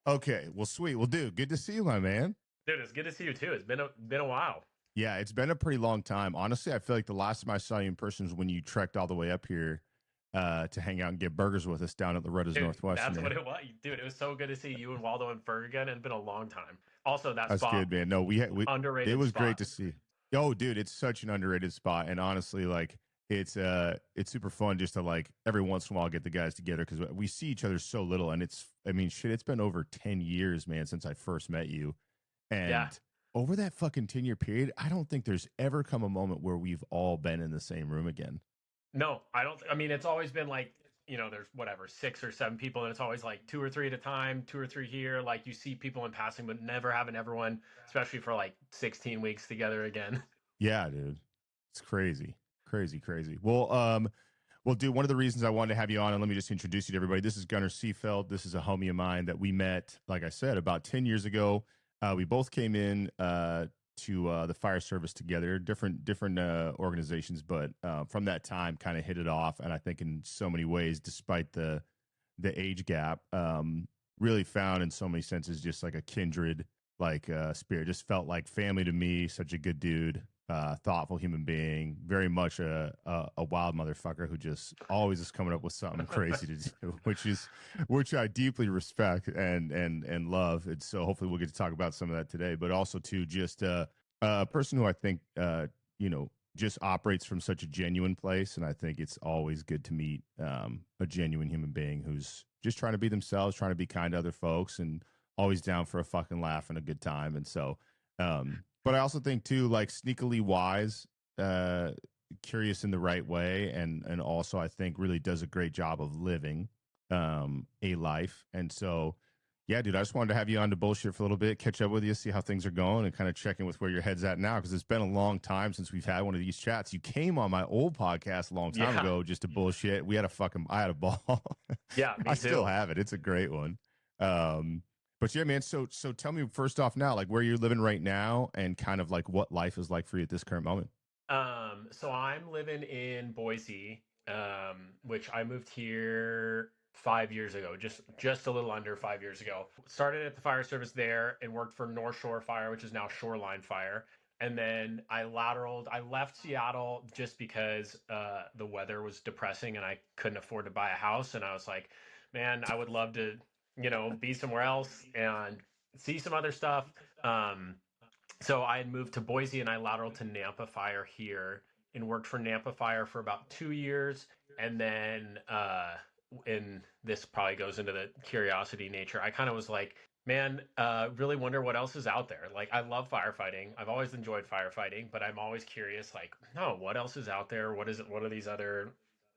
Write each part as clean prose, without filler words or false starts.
Okay, well, sweet. Well, dude, good to see you, my man. Dude, it's good to see you too. It's been a while. Yeah, it's been a pretty long time. Honestly, I feel like the last time I saw you in person was when you trekked all the way up here to hang out and get burgers with us down at Loretta's Dude, Northwestern that's what there. it was. Dude, it was so good to see you and Waldo and Ferg again. It's been a long time. Also, that That's spot, good, man. No, we it underrated was great spot. to see. Oh, dude, it's such an underrated spot, and honestly, like it's super fun just to like every once in a while get the guys together because we see each other so little, and I mean, shit, it's been over 10 years, man, since I first met you, Yeah. and over that fucking 10 year period, I don't think there's ever come a moment where we've all been in the same room again. No, I don't. I mean, it's always been like, there's whatever, 6 or 7 people, and it's always like two or three at a time, two or three here. Like you see people in passing, but never having everyone, especially for like 16 weeks together again. Yeah, dude, it's crazy, crazy, crazy. Well, dude, one of the reasons I wanted to have you on, and let me just introduce you to everybody. This is Gunnar Seafeld. This is a homie of mine that we met, like I said, about 10 years ago. We both came in to the fire service together, different organizations, but from that time, kind of hit it off. And I think in so many ways, despite the age gap, really found in so many senses just like a kindred like spirit. Just felt like family to me. Such a good dude, thoughtful human being, very much a wild motherfucker who just always is coming up with something crazy to do, which I deeply respect and love. And so hopefully we'll get to talk about some of that today, but also too just a person who I think you know just operates from such a genuine place, and I think it's always good to meet a genuine human being who's just trying to be themselves, trying to be kind to other folks, and always down for a fucking laugh and a good time. And so, but I also think too, like sneakily wise, uh, curious in the right way, and also I think really does a great job of living a life. And so, yeah, dude, I just wanted to have you on to bullshit for a little bit, catch up with you, see how things are going, and kind of check in with where your head's at now because it's been a long time since we've had one of these chats. You came on my old podcast a long time Yeah. ago just to bullshit. I had a ball. Yeah, I me still too. have it. It's a great one. Um, but yeah, man. So tell me first off now, like where you're living right now, and kind of like what life is like for you at this current moment. So I'm living in Boise, which I moved here 5 years ago, just a little under 5 years ago. Started at the fire service there and worked for North Shore Fire, which is now Shoreline Fire. And then I left Seattle just because the weather was depressing and I couldn't afford to buy a house. And I was like, man, I would love to, be somewhere else and see some other stuff. Um, so I had moved to Boise and I lateraled to Nampa Fire here and worked for Nampa Fire for about 2 years. And then, and this probably goes into the curiosity nature, I kind of was like, man, really wonder what else is out there. Like, I love firefighting. I've always enjoyed firefighting, but I'm always curious, like, no, what else is out there? What is it? What are these other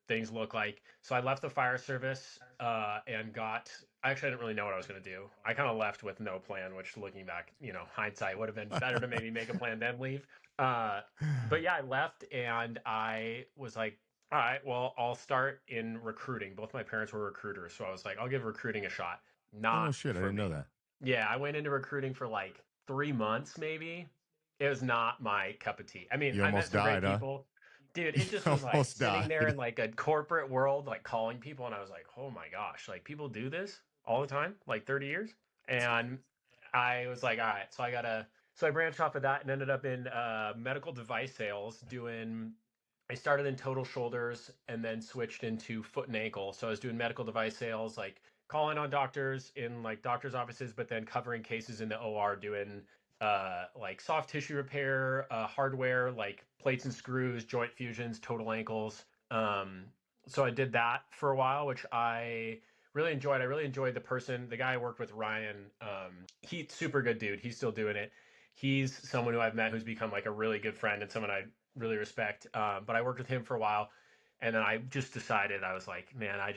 things look like? So I left the fire service and got. Actually, I didn't really know what I was going to do. I kind of left with no plan, which looking back, hindsight would have been better to maybe make a plan then leave. Uh, but yeah, I left and I was like, all right, well, I'll start in recruiting. Both my parents were recruiters, so I was like, I'll give recruiting a shot. Oh no, Not shit! I for didn't know me. that. Yeah, I went into recruiting for like 3 months, maybe. It was not my cup of tea. I mean, You I met almost some great died, huh? people. Dude, You it just was like almost sitting there died. in like a corporate world, like calling people, and I was like, oh my gosh, like people do this all the time, like 30 years. And I was like, all right, so I branched off of that and ended up in medical device sales doing I started in total shoulders and then switched into foot and ankle. So I was doing medical device sales, like calling on doctors in like doctors' offices, but then covering cases in the OR, doing like soft tissue repair, hardware, like plates and screws, joint fusions, total ankles. Um, so I did that for a while, which I really enjoyed. I really enjoyed the guy I worked with, Ryan. He's super good dude. He's still doing it. He's someone who I've met who's become like a really good friend and someone I really respect. But I worked with him for a while, and then I just decided I was like, man, I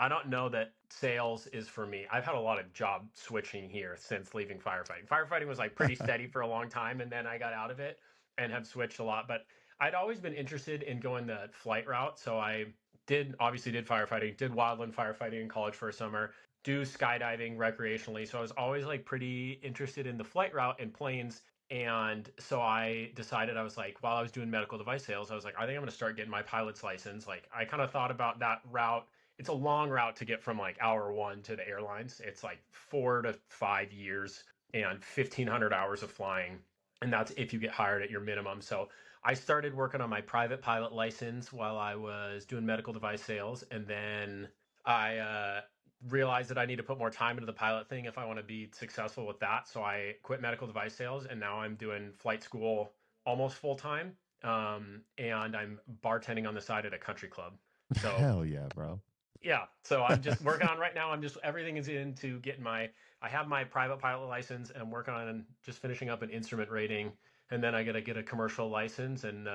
don't know that sales is for me. I've had a lot of job switching here since leaving firefighting. Firefighting was like pretty steady for a long time, and then I got out of it and have switched a lot. But I'd always been interested in going the flight route, so I did firefighting, did wildland firefighting in college for a summer, do skydiving recreationally. So I was always like pretty interested in the flight route and planes. And so I decided, I was like, while I was doing medical device sales, I was like, I think I'm going to start getting my pilot's license. Like, I kind of thought about that route it's a long route to get from like hour one to the airlines. It's like 4 to 5 years and 1,500 hours of flying, and that's if you get hired at your minimum. So I started working on my private pilot license while I was doing medical device sales, and then I realized that I need to put more time into the pilot thing if I want to be successful with that. So I quit medical device sales, and now I'm doing flight school almost full time. And I'm bartending on the side at a country club. So Hell yeah, bro. yeah, so I'm just working on right now. I'm just everything is into getting my. I have my private pilot license, and I'm working on just finishing up an instrument rating, and then I got to get a commercial license and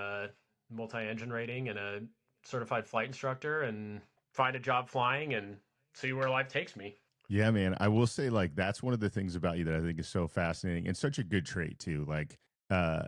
multi-engine rating and a certified flight instructor, and find a job flying and see where life takes me. Yeah, man. I will say, like, that's one of the things about you that I think is so fascinating and such a good trait too. Like, uh,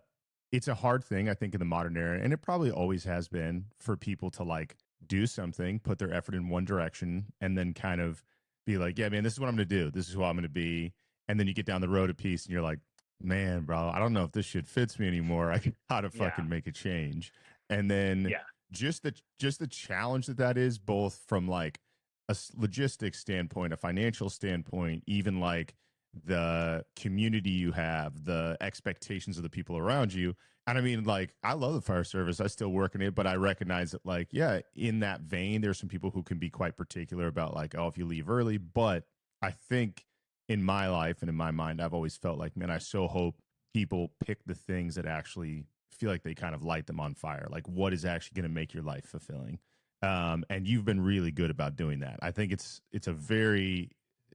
it's a hard thing, I think, in the modern era, and it probably always has been for people to like do something, put their effort in one direction, and then kind of be like, yeah, man, this is what I'm gonna do. This is who I'm gonna be. And then you get down the road a piece and you're like, man, bro, I don't know if this shit fits me anymore. I gotta Yeah, fucking make a change. And then yeah, just the challenge that that is, both from like a logistics standpoint, a financial standpoint, even like the community you have, the expectations of the people around you. And I mean, like, I love the fire service. I still work in it, but I recognize that, like, yeah, in that vein, there's some people who can be quite particular about, like, oh, if you leave early. But I think in my life and in my mind, I've always felt like, man, I so hope people pick the things that actually feel like they kind of light them on fire. Like, what is actually going to make your life fulfilling? And you've been really good about doing that. I think it's a very,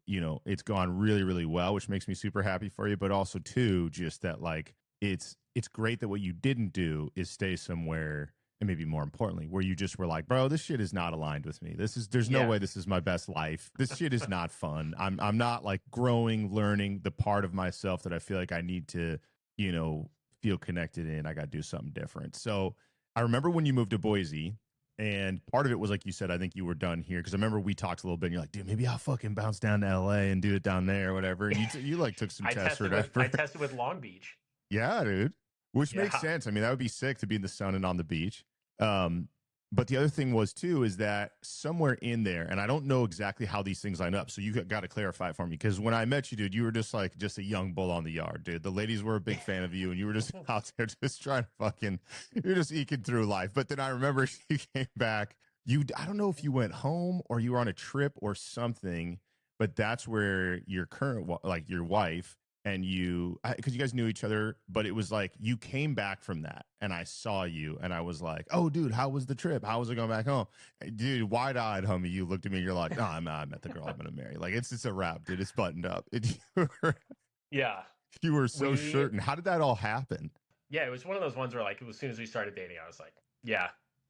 it's gone really really well, which makes me super happy for you. But also too, just that, like, it's great that what you didn't do is stay somewhere, and maybe more importantly, where you just were like, bro, this shit is not aligned with me. There's no yeah, way this is my best life. This shit is not fun. I'm not like growing, learning the part of myself that I feel like I need to, you know, feel connected in. I got to do something different. So I remember when you moved to Boise, and part of it was, like you said, I think you were done here, because I remember we talked a little bit. And you're like, dude, maybe I'll fucking bounce down to LA and do it down there or whatever. And you like took some tests or I whatever. tested with Long Beach. Yeah, dude. Which makes Yeah, sense. I mean, that would be sick to be in the sun and on the beach. Um, but the other thing was too is that somewhere in there, and I don't know exactly how these things line up. So you got to clarify it for me, because when I met you, dude, you were just like just a young bull on the yard, dude. The ladies were a big fan of you, and you were just out there just trying to fucking, you're just eking through life. But then I remember you came back. I don't know if you went home or you were on a trip or something, but that's where your current, like your wife, and you, because you guys knew each other, but it was like you came back from that and I saw you and I was like, oh, dude, how was the trip? How was it going back home? Dude, wide eyed, homie, you looked at me and you're like, no, I met the girl I'm going to marry. Like, it's a wrap, dude. It's buttoned up. yeah. You were so We certain. How did that all happen? Yeah, it was one of those ones where like as soon as we started dating, I was like, yeah,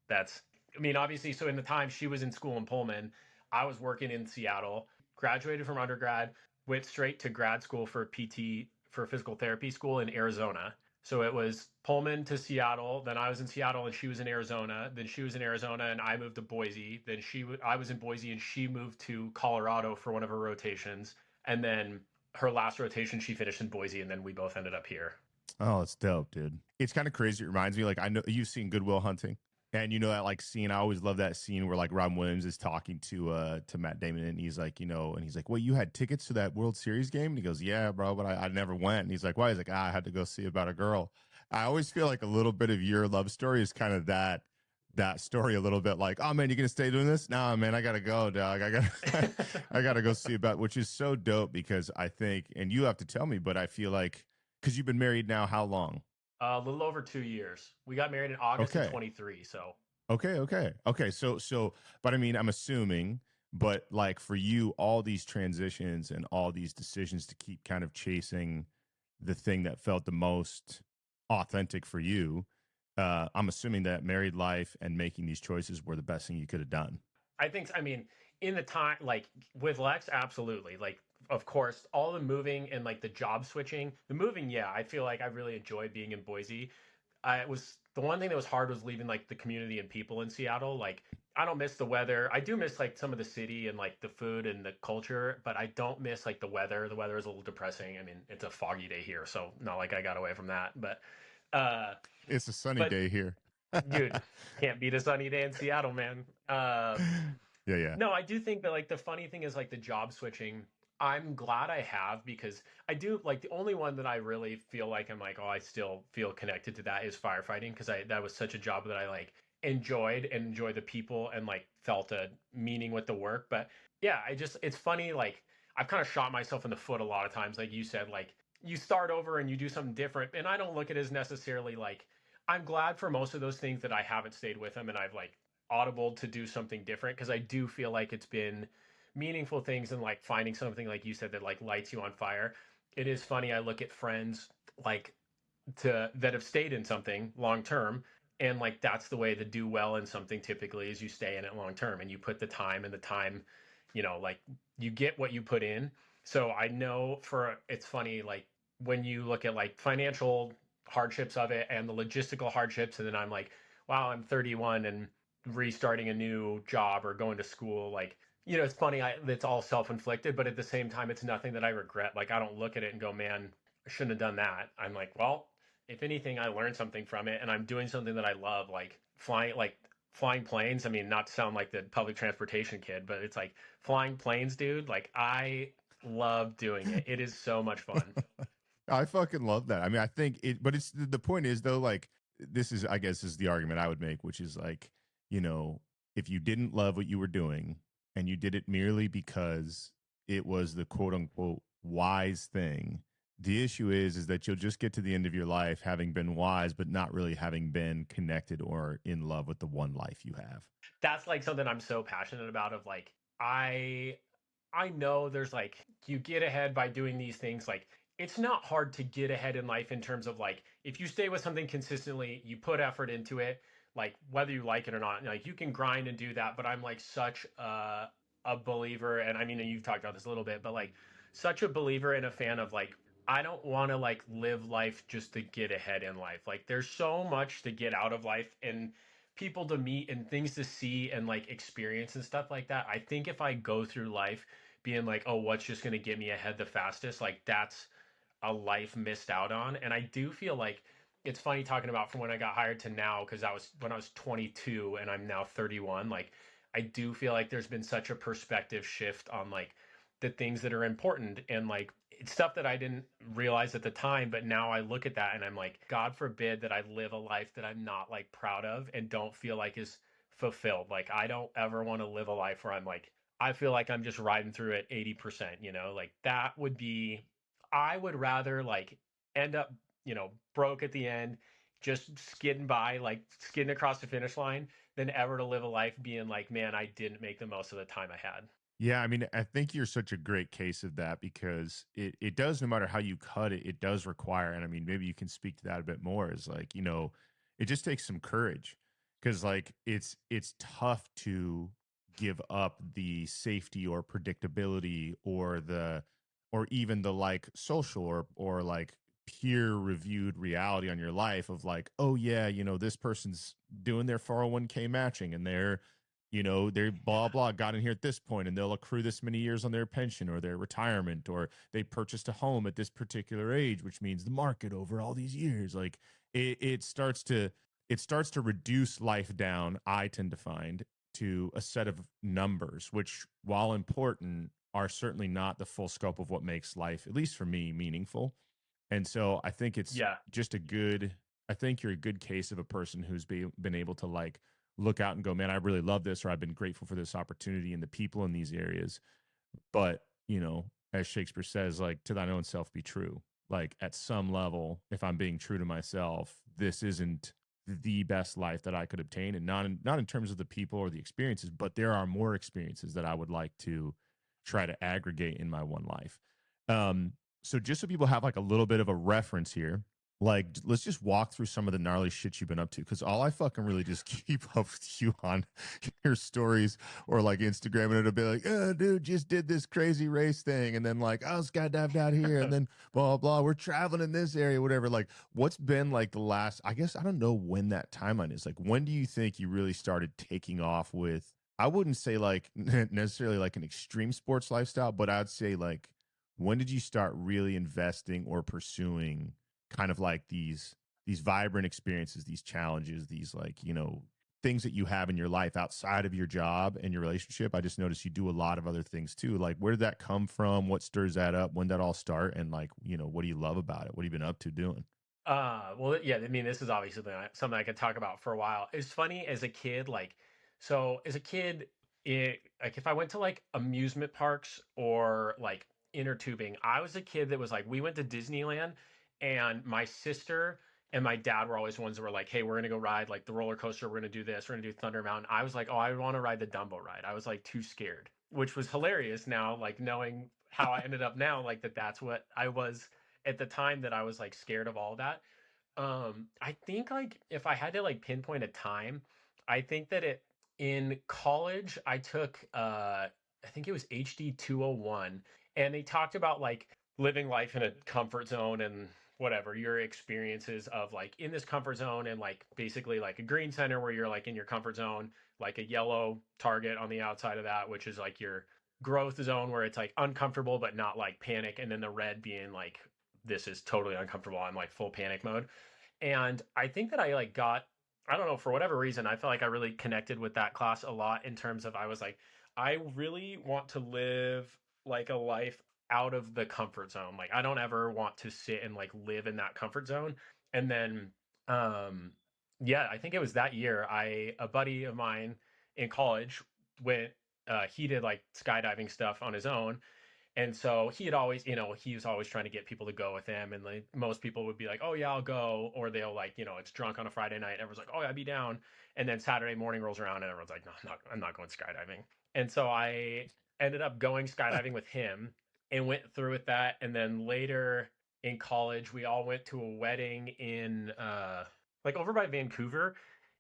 that's. I mean, obviously, so in the time she was in school in Pullman, I was working in Seattle. Graduated from undergrad, went straight to grad school for PT for physical therapy school in Arizona. So it was Pullman to Seattle. Then I was in Seattle and she was in Arizona. Then she was in Arizona and I moved to Boise. Then I was in Boise and she moved to Colorado for one of her rotations. And then her last rotation she finished in Boise, and then we both ended up here. Oh, it's dope, dude. It's kind of crazy. It reminds me, like, I know you've seen Goodwill Hunting. And you know that like scene, I always love that scene where like Robin Williams is talking to Matt Damon, and he's like, and he's like, well, you had tickets to that World Series game? And he goes, yeah, bro, but I never went. And he's like, why? He's like, I had to go see about a girl. I always feel like a little bit of your love story is kind of that story a little bit, like, oh man, you gonna stay doing this? Nah, man, I gotta go, dog. I gotta go see about, which is so dope, because I think, and you have to tell me, but I feel like, because you've been married now how long? A little over 2 years. We got married in August of Okay. 23. So Okay. But I mean, I'm assuming, but like for you, all these transitions and all these decisions to keep kind of chasing the thing that felt the most authentic for you, I'm assuming that married life and making these choices were the best thing you could have done. I mean, in the time, like with Lex, absolutely. Like, of course, all the moving and like the job switching, the moving, yeah, I feel like I really enjoyed being in Boise. I was the one thing that was hard was leaving like the community and people in Seattle. Like, I don't miss the weather. I do miss like some of the city and like the food and the culture, but I don't miss like the weather. The weather is a little depressing. I mean, it's a foggy day here, so not like I got away from that. Uh, It's a sunny but day here. dude, can't beat a sunny day in Seattle, man. Yeah, yeah. No, I do think that like the funny thing is like the job switching. I'm glad I have because I do like the only one that I really feel like I'm like, oh, I still feel connected to that is firefighting because I that was such a job that I like enjoyed and enjoy the people and like felt a meaning with the work. But yeah, I just it's funny like I've kind of shot myself in the foot a lot of times, like you said, like you start over and you do something different, and I don't look at it as necessarily like I'm glad for most of those things that I haven't stayed with them and I've like audible to do something different because I do feel like it's been meaningful things and like finding something like you said that like lights you on fire. It is funny. I look at friends like to that have stayed in something long term and like that's the way to do well in something typically is you stay in it long term and you put the time and the time, like you get what you put in. So I know for it's funny like when you look at like financial hardships of it and the logistical hardships and then I'm like wow, I'm 31 and restarting a new job or going to school like it's funny it's all self-inflicted but at the same time it's nothing that I regret. Like I don't look at it and go man, I shouldn't have done that. I'm like well, if anything, I learned something from it, and I'm doing something that I love, like flying planes. I mean, not to sound like the public transportation kid, but it's like flying planes, dude. Like I love doing it. It is so much fun. I fucking love that. I mean, I think it, but it's the point is though, like this is, I guess, is the argument I would make, which is like, you know, if you didn't love what you were doing and you did it merely because it was the quote unquote wise thing, the issue is that you'll just get to the end of your life having been wise, but not really having been connected or in love with the one life you have. That's like something I'm so passionate about. Of like, I I know there's like you get ahead by doing these things. Like it's not hard to get ahead in life in terms of like if you stay with something consistently, you put effort into it, like whether you like it or not, like you can grind and do that. But I'm like such a believer, and I mean you've talked about this a little bit, but like such a believer and a fan of like I don't want to like live life just to get ahead in life. Like there's so much to get out of life and people to meet and things to see and like experience and stuff like that. I think if I go through life being like, oh, what's just going to get me ahead the fastest, like that's a life missed out on. And I do feel like it's funny talking about from when I got hired to now because that was when I was 22 and I'm now 31. Like I do feel like there's been such a perspective shift on like the things that are important and like it's stuff that I didn't realize at the time, but now I look at that and I'm like, God forbid that I live a life that I'm not like proud of and don't feel like is fulfilled. Like I don't ever want to live a life where I'm like, I feel like I'm just riding through at 80%, like that would be, I would rather like end up, broke at the end, just skidding by, like skidding across the finish line than ever to live a life being like, man, I didn't make the most of the time I had. Yeah, I mean, I think you're such a great case of that because it does, no matter how you cut it, it does require, and I mean, maybe you can speak to that a bit more, is like, it just takes some courage because like it's tough to give up the safety or predictability or even the like social or like peer reviewed reality on your life of like, oh yeah, this person's doing their 401k matching and they're blah blah got in here at this point and they'll accrue this many years on their pension or their retirement or they purchased a home at this particular age, which means the market over all these years, like it starts to reduce life down, I tend to find, to a set of numbers, which while important are certainly not the full scope of what makes life, at least for me, meaningful. And so I think it's Yeah. just I think you're a good case of a person who's been able to like look out and go, man, I really love this, or I've been grateful for this opportunity and the people in these areas. But, as Shakespeare says, like, to thine own self be true. Like, at some level, if I'm being true to myself, this isn't the best life that I could obtain. And not in terms of the people or the experiences, but there are more experiences that I would like to try to aggregate in my one life. Um, so just so people have like a little bit of a reference here, like let's just walk through some of the gnarly shit you've been up to. Cause all I fucking really just keep up with you on your stories or like Instagram, and it'll be like, oh, dude, just did this crazy race thing. And then like, I was skydived out here. And then blah, blah, we're traveling in this area, whatever. Like, what's been like the last, I guess, I don't know when that timeline is. Like, when do you think you really started taking off with, I wouldn't say like necessarily like an extreme sports lifestyle, but I'd say like, when did you start really investing or pursuing kind of like these vibrant experiences, these challenges, these like, things that you have in your life outside of your job and your relationship. I just noticed you do a lot of other things too. Like, where did that come from? What stirs that up? When did that all start? And like, what do you love about it? What have you been up to doing? Well, yeah, I mean, this is obviously something I could talk about for a while. It's funny as a kid, like, so as a kid, like if I went to like amusement parks or like inner tubing, I was a kid that was like, we went to Disneyland, and my sister and my dad were always ones that were like, hey, we're gonna go ride like the roller coaster, we're gonna do this, we're gonna do Thunder Mountain. I was like, oh, I want to ride the Dumbo ride. I was like too scared, which was hilarious now, like knowing how I ended up now, like that's what I was at the time, that I was like scared of all that. I think like if I had to like pinpoint a time, I think that it in college I took I think it was HD 201, and they talked about like living life in a comfort zone and whatever your experiences of like in this comfort zone, and like basically like a green center where you're like in your comfort zone, like a yellow target on the outside of that, which is like your growth zone where it's like uncomfortable but not like panic, and then the red being like this is totally uncomfortable, I'm like full panic mode. And I think that I like got, I don't know, for whatever reason, I felt like I really connected with that class a lot in terms of I was like, I really want to live like a life out of the comfort zone. Like I don't ever want to sit and like live in that comfort zone. And then um yeah, I think it was that year a buddy of mine in college went he did like skydiving stuff on his own, and so he had always, he was always trying to get people to go with him. And like most people would be like, oh, yeah, I'll go. Or they'll like, it's drunk on a Friday night. Everyone's like, oh, yeah, I'd be down. And then Saturday morning rolls around and everyone's like, no, I'm not going skydiving. And so I ended up going skydiving with him and went through with that. And then later in college, we all went to a wedding in, like over by Vancouver.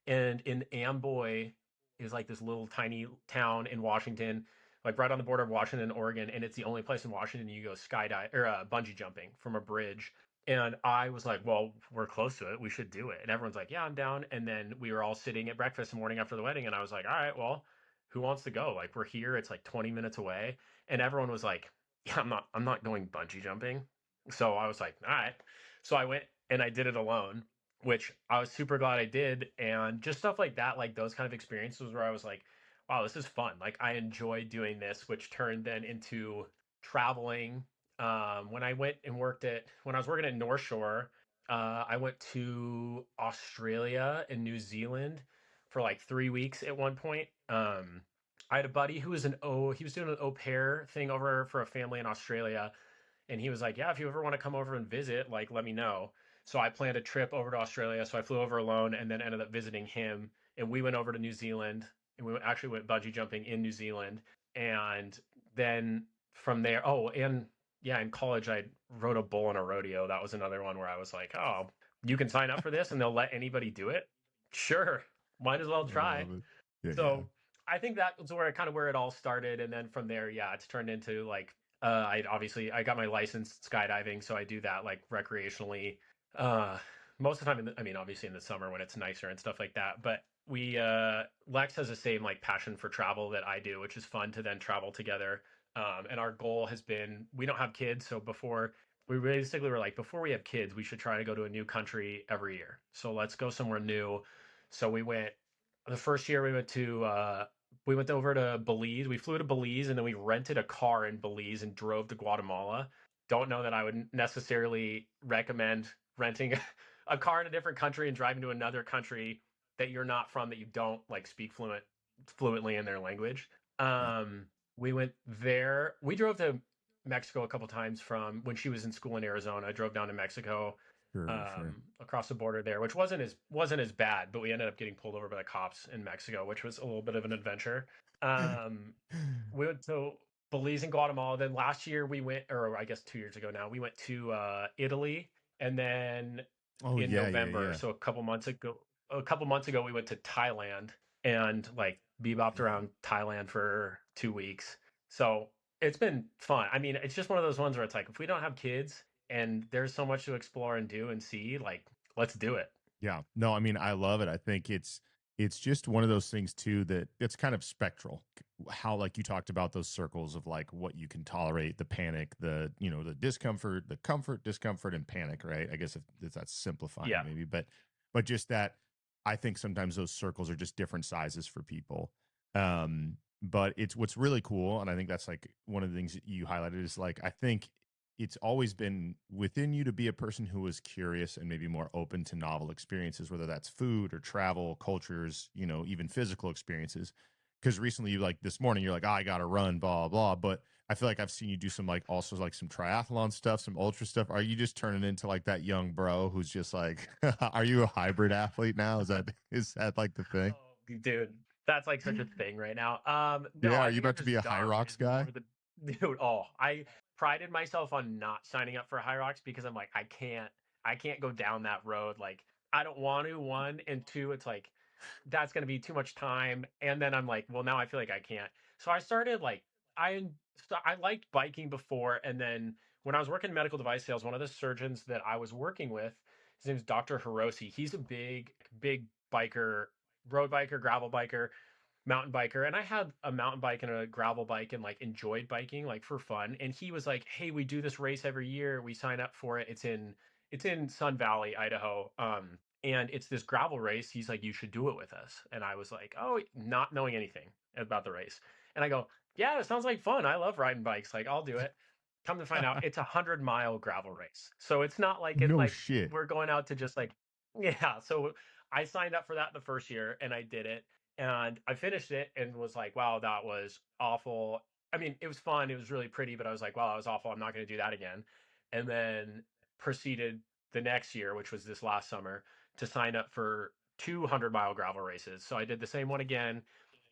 And in Amboy is like this little tiny town in Washington, like right on the border of Washington and Oregon, and it's the only place in Washington you go skydive or bungee jumping from a bridge. And I was like, "Well, we're close to it. We should do it." And everyone's like, "Yeah, I'm down." And then we were all sitting at breakfast the morning after the wedding, and I was like, "All right, well, who wants to go? Like, we're here. It's like 20 minutes away." And everyone was like, "Yeah, I'm not going bungee jumping." So I was like, "All right." So I went and I did it alone, which I was super glad I did. And just stuff like that, like those kind of experiences where I was like, wow, this is fun. Like I enjoy doing this, which turned then into traveling. When I went and when I was working at North Shore, I went to Australia and New Zealand for like 3 weeks at one point. I had a buddy who was he was doing an au pair thing over for a family in Australia, and he was like, "Yeah, if you ever want to come over and visit, like, let me know." So I planned a trip over to Australia. So I flew over alone and then ended up visiting him. And we went over to New Zealand, and we actually went bungee jumping in New Zealand. And then from there, oh, and yeah, in college, I rode a bull in a rodeo. That was another one where I was like, oh, you can sign up for this and they'll let anybody do it. Sure. Might as well I try. love it. Yeah, yeah. So I think that was where it all started, and then from there, yeah, it's turned into like I got my license skydiving, so I do that like recreationally. Uh, Most of the time, I mean, obviously in the summer when it's nicer and stuff like that. But we Lex has the same like passion for travel that I do, which is fun to then travel together. And our goal has been, we don't have kids, so before we basically were like, before we have kids, we should try to go to a new country every year. So let's go somewhere new. So we went the first year we went over to Belize. We flew to Belize and then we rented a car in Belize and drove to Guatemala. Don't know that I would necessarily recommend renting a car in a different country and driving to another country that you're not from, that you don't like speak fluently in their language. Yeah. Um, we went there. We drove to Mexico a couple times from when she was in school in Arizona. I drove down to Mexico, Sure, sure. across the border there, which wasn't as bad, but we ended up getting pulled over by the cops in Mexico, which was a little bit of an adventure. Um, we went to Belize and Guatemala. Then last year we went, or I guess 2 years ago now, we went to Italy, and then Oh in yeah, yeah, November, yeah. so a couple months ago, we went to Thailand and like bebopped Yeah. around Thailand for 2 weeks. So it's been fun. I mean, it's just one of those ones where it's like, if we don't have kids and there's so much to explore and do and see, like, let's do it. Yeah. No, I mean, I love it. I think it's just one of those things too that it's kind of spectral. How like you talked about those circles of like what you can tolerate, the panic, the discomfort, the comfort, discomfort, and panic, right? I guess if that's simplifying Yeah. maybe, but just that. I think sometimes those circles are just different sizes for people. But it's what's really cool, and I think that's like one of the things that you highlighted is like I think it's always been within you to be a person who is curious and maybe more open to novel experiences, whether that's food or travel, cultures, even physical experiences. Because recently, you like this morning, you're like, oh, I got to run, blah, blah. But I feel like I've seen you do some like also like some triathlon stuff, some ultra stuff. Are you just turning into like that young bro who's just like, are you a hybrid athlete now? Is that like the thing? Oh, dude, that's like such a thing right now. No, Yeah. Are I you think I'm about to be just a High dumb Rocks is more guy? the dude. Oh, I prided myself on not signing up for High Rocks because I'm like, I can't go down that road. Like, I don't want to, one, and two, it's like that's going to be too much time. And then I'm like, well, now I feel like I can't. So I started like, I, I liked biking before. And then when I was working in medical device sales, one of the surgeons that I was working with, his name is Dr. Hiroshi. He's a big biker, road biker, gravel biker, mountain biker. And I had a mountain bike and a gravel bike and like enjoyed biking like for fun. And he was like, hey, we do this race every year. We sign up for it. It's in Sun Valley, Idaho. And it's this gravel race. He's like, you should do it with us. And I was like, oh, not knowing anything about the race. And I go, yeah, it sounds like fun. I love riding bikes. Like, I'll do it. Come to find out, it's 100-mile gravel race. So it's not like No shit. we're going out to just like, yeah. So I signed up for that the first year and I did it and I finished it and was like, wow, that was awful. I mean, it was fun. It was really pretty, but I was like, wow, that was awful. I'm not going to do that again. And then proceeded the next year, which was this last summer, to sign up for 200-mile gravel races. So I did the same one again.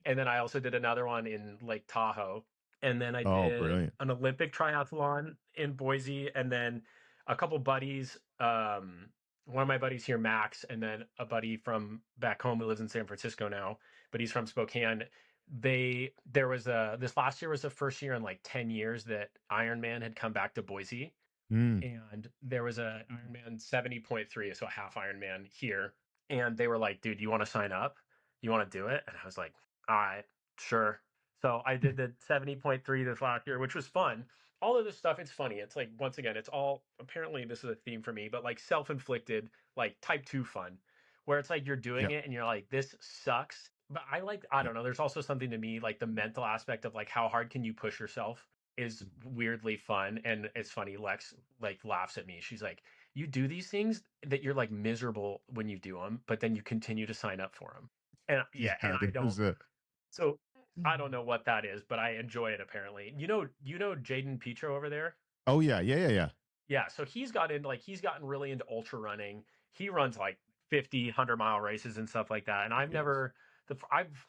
And then I also did another one in Lake Tahoe. And then I Oh, did brilliant. an Olympic triathlon in Boise. And then a couple buddies, one of my buddies here, Max, and then a buddy from back home who lives in San Francisco now, but he's from Spokane. There was a this last year was the first year in like 10 years that Ironman had come back to Boise, Mm. and there was a Ironman 70.3, so a half Ironman here, and they were like, "Dude, you want to sign up? You want to do it?" And I was like, "All right, sure." So I did the 70.3 this last year, which was fun. All of this stuff, it's funny. It's like once again, it's all apparently this is a theme for me, but like self-inflicted, like type 2 fun, where it's like you're doing Yep. it and you're like, this sucks. But I Yep. don't know, there's also something to me, like the mental aspect of like how hard can you push yourself is weirdly fun. And it's funny, Lex like laughs at me. She's like, you do these things that you're like miserable when you do them, but then you continue to sign up for them. And yeah, and Yeah. There's a. so I don't know what that is, but I enjoy it apparently. You know Jaden Petro over there? Oh yeah. Yeah. Yeah. Yeah. Yeah, so he's gotten really into ultra running. He runs like 50, 100-mile races and stuff like that. And I've Yes. never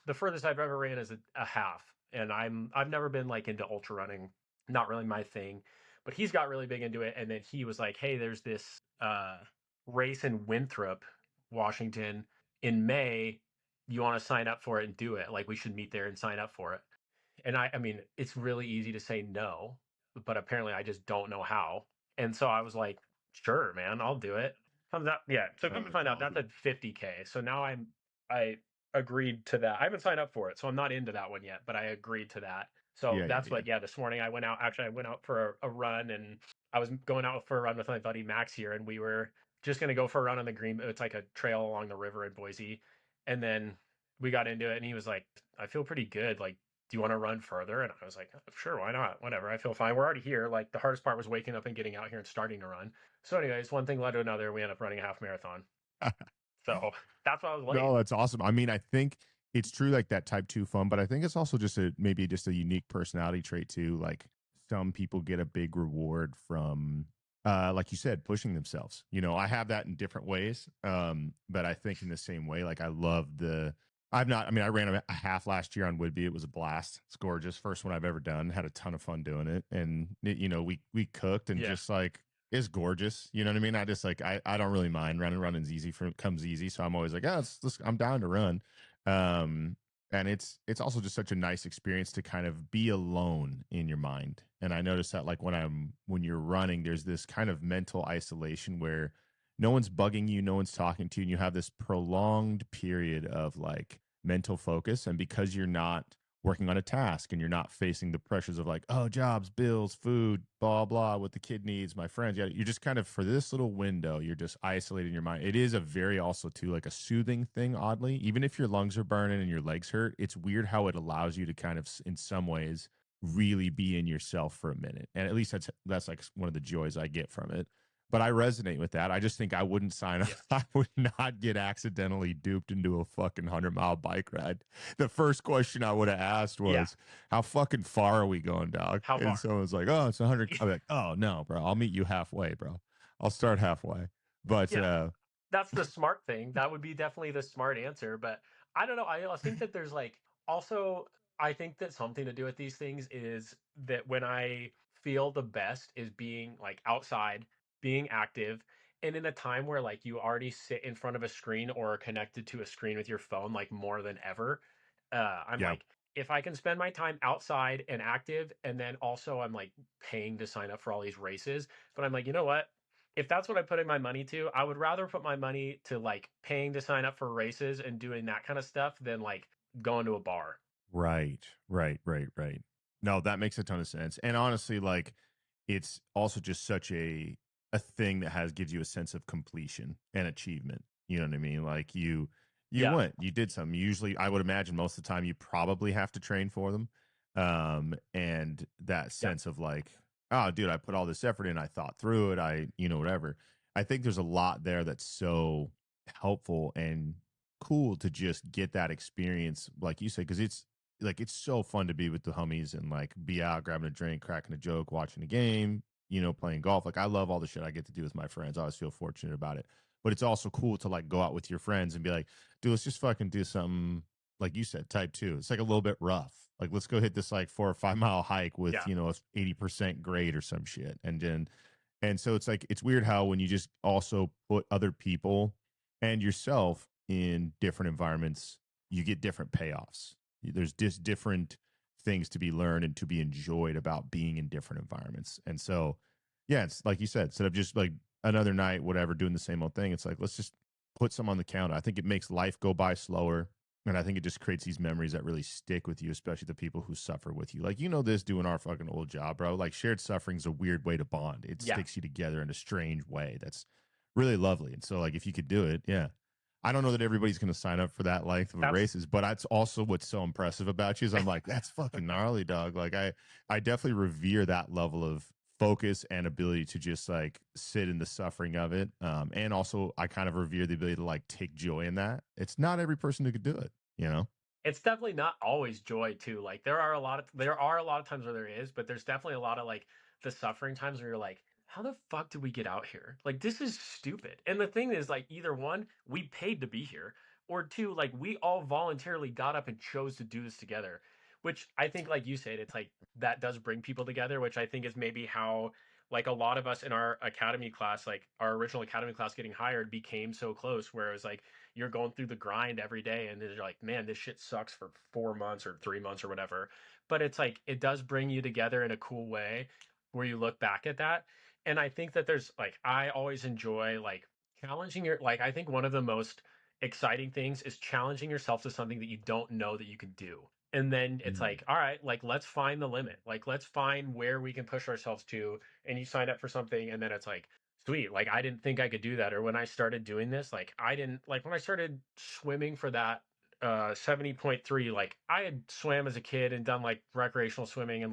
the furthest I've ever ran is a half. And I've never been like into ultra running, not really my thing. But he's got really big into it. And then he was like, "Hey, there's this race in Winthrop, Washington in May. You want to sign up for it and do it? Like we should meet there and sign up for it." And I mean, it's really easy to say no, but apparently I just don't know how. And so I was like, sure, man, I'll do it. Comes out, yeah. So come Oh, to that's find out, that's awesome. at 50K. So now I agreed to that. I haven't signed up for it, so I'm not into that one yet, but I agreed to that. So Yeah. Yeah. that's Yeah. what, yeah, this morning I went out. Actually, I went out for a run and I was going out for a run with my buddy Max here, and we were just going to go for a run on the green. It's like a trail along the river in Boise. And then we got into it, and he was like, I feel pretty good. Like, do you want to run further? And I was like, sure, why not? Whatever. I feel fine. We're already here. Like the hardest part was waking up and getting out here and starting to run. So, anyways, one thing led to another. We ended up running a half marathon. So that's why I was late. No, that's awesome. I mean, I think it's true, like that type two fun, but I think it's also just maybe just a unique personality trait too. Like some people get a big reward from, like you said, pushing themselves. I have that in different ways. But I think in the same way, like I love I've not, I mean, I ran a half last year on Whidbey. It was a blast. It's gorgeous. First one I've ever done. Had a ton of fun doing it. And, we cooked and Yeah. just like, is gorgeous. You know what I mean? I just like I don't really mind running. Running's easy for comes easy. So I'm always like, oh, I'm down to run. Um, and it's also just such a nice experience to kind of be alone in your mind. And I notice that like when you're running, there's this kind of mental isolation where no one's bugging you, no one's talking to you, and you have this prolonged period of like mental focus. And because you're not working on a task and you're not facing the pressures of like, oh, jobs, bills, food, blah, blah, what the kid needs, my friends. Yeah, you're just kind of for this little window, you're just isolating your mind. It is a very also too like a soothing thing, oddly. Even if your lungs are burning and your legs hurt, it's weird how it allows you to kind of in some ways really be in yourself for a minute. And at least that's like one of the joys I get from it. But I resonate with that. I just think I wouldn't sign up. Yeah. I would not get accidentally duped into a fucking 100-mile bike ride. The first question I would have asked Yeah. was, how fucking far are we going, dog? How And far? someone's like, oh, it's 100. I'm like, oh, no, bro. I'll meet you halfway, bro. I'll start halfway. But Yeah. That's the smart thing. That would be definitely the smart answer. But I don't know. I think that there's like also, I think that something to do with these things is that when I feel the best is being like outside, being active, and in a time where like you already sit in front of a screen or are connected to a screen with your phone like more than ever. I'm yeah, like, if I can spend my time outside and active, and then also I'm like paying to sign up for all these races, but I'm like, you know what? If that's what I put in my money to, I would rather put my money to like paying to sign up for races and doing that kind of stuff than like going to a bar. right, right. No, that makes a ton of sense. And honestly, like it's also just such a thing that has gives you a sense of completion and achievement. You know what I mean? Like you Yeah. went, you did something. Usually, I would imagine most of the time you probably have to train for them. And that Yeah. sense of like, oh, dude, I put all this effort in, I thought through it, whatever. I think there's a lot there that's so helpful and cool to just get that experience, like you said, because it's so fun to be with the homies and like be out grabbing a drink, cracking a joke, watching a game, playing golf. Like I love all the shit I get to do with my friends. I always feel fortunate about it. But it's also cool to like go out with your friends and be like, dude, let's just fucking do something like you said, type two. It's like a little bit rough. Like let's go hit this like 4 or 5 mile hike with, Yeah. a 80% grade or some shit. And so it's like it's weird how when you just also put other people and yourself in different environments, you get different payoffs. There's just different things to be learned and to be enjoyed about being in different environments. And so, yeah, it's like you said, instead of just like another night, whatever, doing the same old thing, it's like let's just put some on the counter. I think it makes life go by slower. And I think it just creates these memories that really stick with you, especially the people who suffer with you. Like, this doing our fucking old job, bro. Like, shared suffering is a weird way to bond. It Yeah. sticks you together in a strange way that's really lovely. And so, like, if you could do it, yeah. I don't know that everybody's going to sign up for that length of That's races, but that's also what's so impressive about you is I'm like, that's fucking gnarly, dog. Like, I definitely revere that level of focus and ability to just like sit in the suffering of it. And also, I kind of revere the ability to like take joy in that. It's not every person who could do it. it's definitely not always joy too. Like there are a lot of times where there is, but there's definitely a lot of like the suffering times where you're like, how the fuck did we get out here? Like this is stupid. And the thing is like either one, we paid to be here, or two, like we all voluntarily got up and chose to do this together. Which I think like you said, it's like that does bring people together, which I think is maybe how like a lot of us in our academy class, like our original academy class getting hired became so close where it was like you're going through the grind every day and then you're like, man, this shit sucks for 4 months or 3 months or whatever. But it's like it does bring you together in a cool way where you look back at that. And I think that there's like I always enjoy like challenging your like I think one of the most exciting things is challenging yourself to something that you don't know that you can do. And then it's Mm. like, all right, like let's find the limit. Like let's find where we can push ourselves to. And you sign up for something and then it's like, sweet, like I didn't think I could do that. Or when I started doing this, like I didn't like when I started swimming for that 70.3, like I had swam as a kid and done like recreational swimming and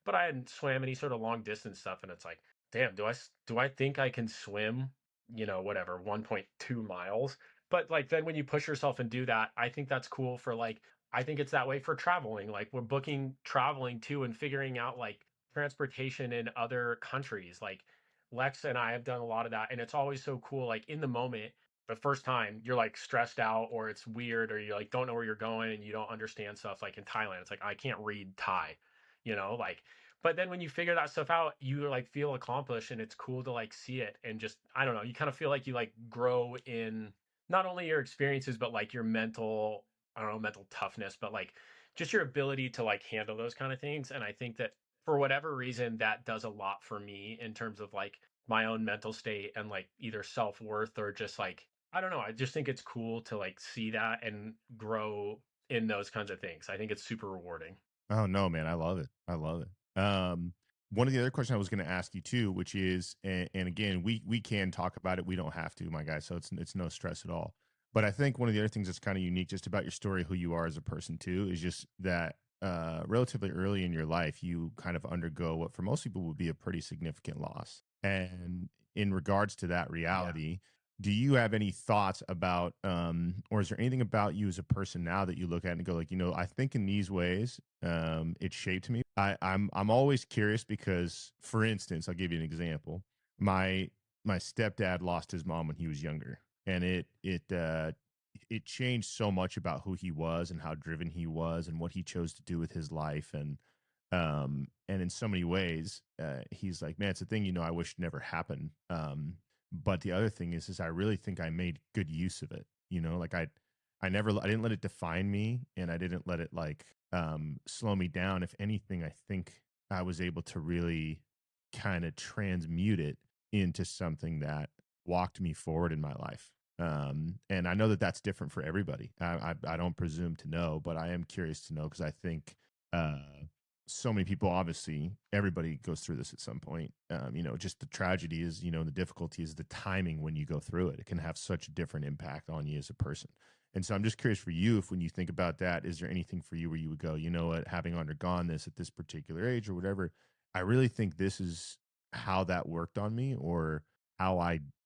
but I hadn't swam any sort of long distance stuff. And it's like, damn, do I think I can swim, whatever, 1.2 miles? But like then when you push yourself and do that, I think that's cool for like I think it's that way for traveling. Like we're booking traveling too and figuring out like transportation in other countries. Like Lex and I have done a lot of that, and it's always so cool. Like in the moment, the first time you're like stressed out, or it's weird, or you like don't know where you're going, and you don't understand stuff. Like in Thailand, it's like I can't read Thai, like. But then when you figure that stuff out, you like feel accomplished, and it's cool to like see it, and just I don't know, you kind of feel like you like grow in not only your experiences, but like your mental, I don't know, mental toughness, but like just your ability to like handle those kind of things. And I think that for whatever reason, that does a lot for me in terms of like my own mental state and like either self worth or just like, I don't know. I just think it's cool to like see that and grow in those kinds of things. I think it's super rewarding. Oh no, man, I love it. I love it. One of the other questions I was going to ask you too, which is, and again, we can talk about it. We don't have to, my guy. So it's no stress at all. But I think one of the other things that's kind of unique just about your story, who you are as a person too, is just that relatively early in your life, you kind of undergo what for most people would be a pretty significant loss. And in regards to that Yeah. reality, do you have any thoughts about or is there anything about you as a person now that you look at and go like, I think in these ways it shaped me. I'm always curious because, for instance, I'll give you an example. My stepdad lost his mom when he was younger, and it changed so much about who he was and how driven he was and what he chose to do with his life. And in so many ways he's like, man, it's a thing, I wish never happened. But the other thing is I really think I made good use of it. Like I didn't let it define me, and I didn't let it like slow me down. If anything, I think I was able to really kind of transmute it into something that walked me forward in my life. And I know that that's different for everybody. I don't presume to know, but I am curious to know because I think uh, so many people, obviously everybody goes through this at some point. Just the tragedy is, the difficulty is the timing when you go through it. It can have such a different impact on you as a person. And so I'm just curious for you, if when you think about that, is there anything for you where you would go, you know what, having undergone this at this particular age or whatever, I really think this is how that worked on me, or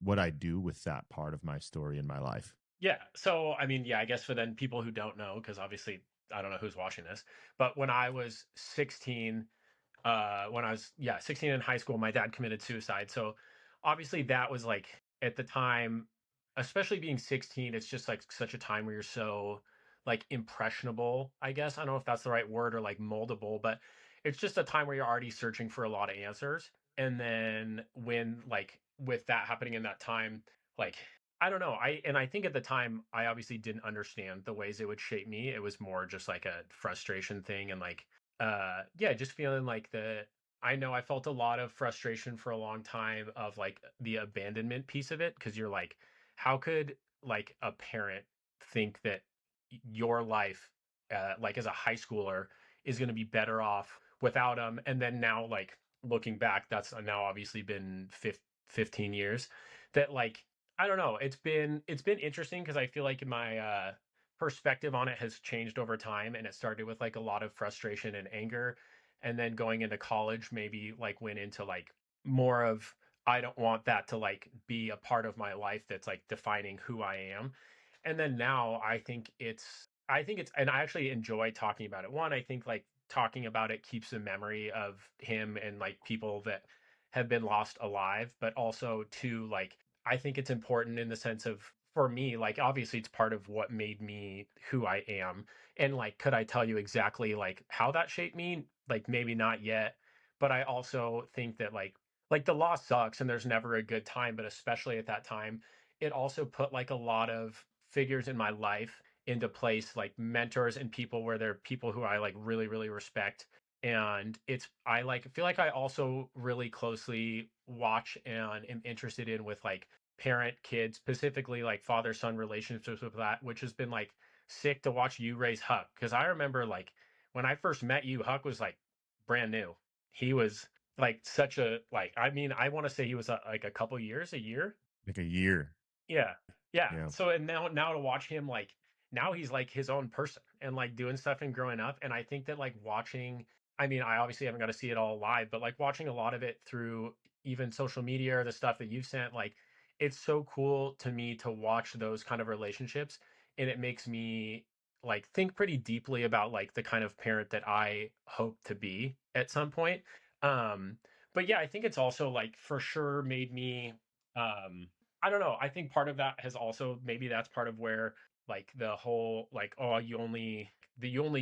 what I do with that part of my story in my life. Yeah. So, I mean, yeah, I guess for then people who don't know, because obviously I don't know who's watching this, but when I was 16, when I was, yeah, 16 in high school, my dad committed suicide. So obviously that was like at the time, especially being 16, it's just like such a time where you're so like impressionable, I guess. I don't know if that's the right word, or like moldable, but it's just a time where you're already searching for a lot of answers. And then when like with that happening in that time, like I don't know. I think at the time I obviously didn't understand the ways it would shape me. It was more just like a frustration thing, and like yeah, just feeling like I know I felt a lot of frustration for a long time of like the abandonment piece of it, because you're like, how could like a parent think that your life like as a high schooler is going to be better off without them? And then now like looking back, that's now obviously been 15 years, that like I don't know, it's been interesting because I feel like my perspective on it has changed over time, and it started with like a lot of frustration and anger, and then going into college maybe like went into like more of, I don't want that to like be a part of my life that's like defining who I am. And then now I think it's and I actually enjoy talking about it. One, I think like talking about it keeps the memory of him and like people that have been lost alive, but also two, like I think it's important in the sense of, for me, like obviously it's part of what made me who I am. And like, could I tell you exactly like how that shaped me? Like maybe not yet. But I also think that like the loss sucks and there's never a good time, but especially at that time, it also put like a lot of figures in my life into place, like mentors and people where they're people who I like really, really respect. And I like feel like I also really closely watch and am interested in with like parent kid, specifically like father son relationships with that, which has been like sick to watch you raise Huck. Because I remember like when I first met you, Huck was like brand new. He was like such a like, I mean, I want to say he was like a couple years, a year. Like a year. Yeah. Yeah. Yeah. So and now to watch him like now he's like his own person and like doing stuff and growing up. And I think that like watching, I mean, I obviously haven't got to see it all live, but like watching a lot of it through even social media or the stuff that you've sent, like it's so cool to me to watch those kind of relationships. And it makes me like think pretty deeply about like the kind of parent that I hope to be at some point. Um, but yeah, I think it's also like for sure made me I don't know. I think part of that has also, maybe that's part of where like the whole like, oh, you only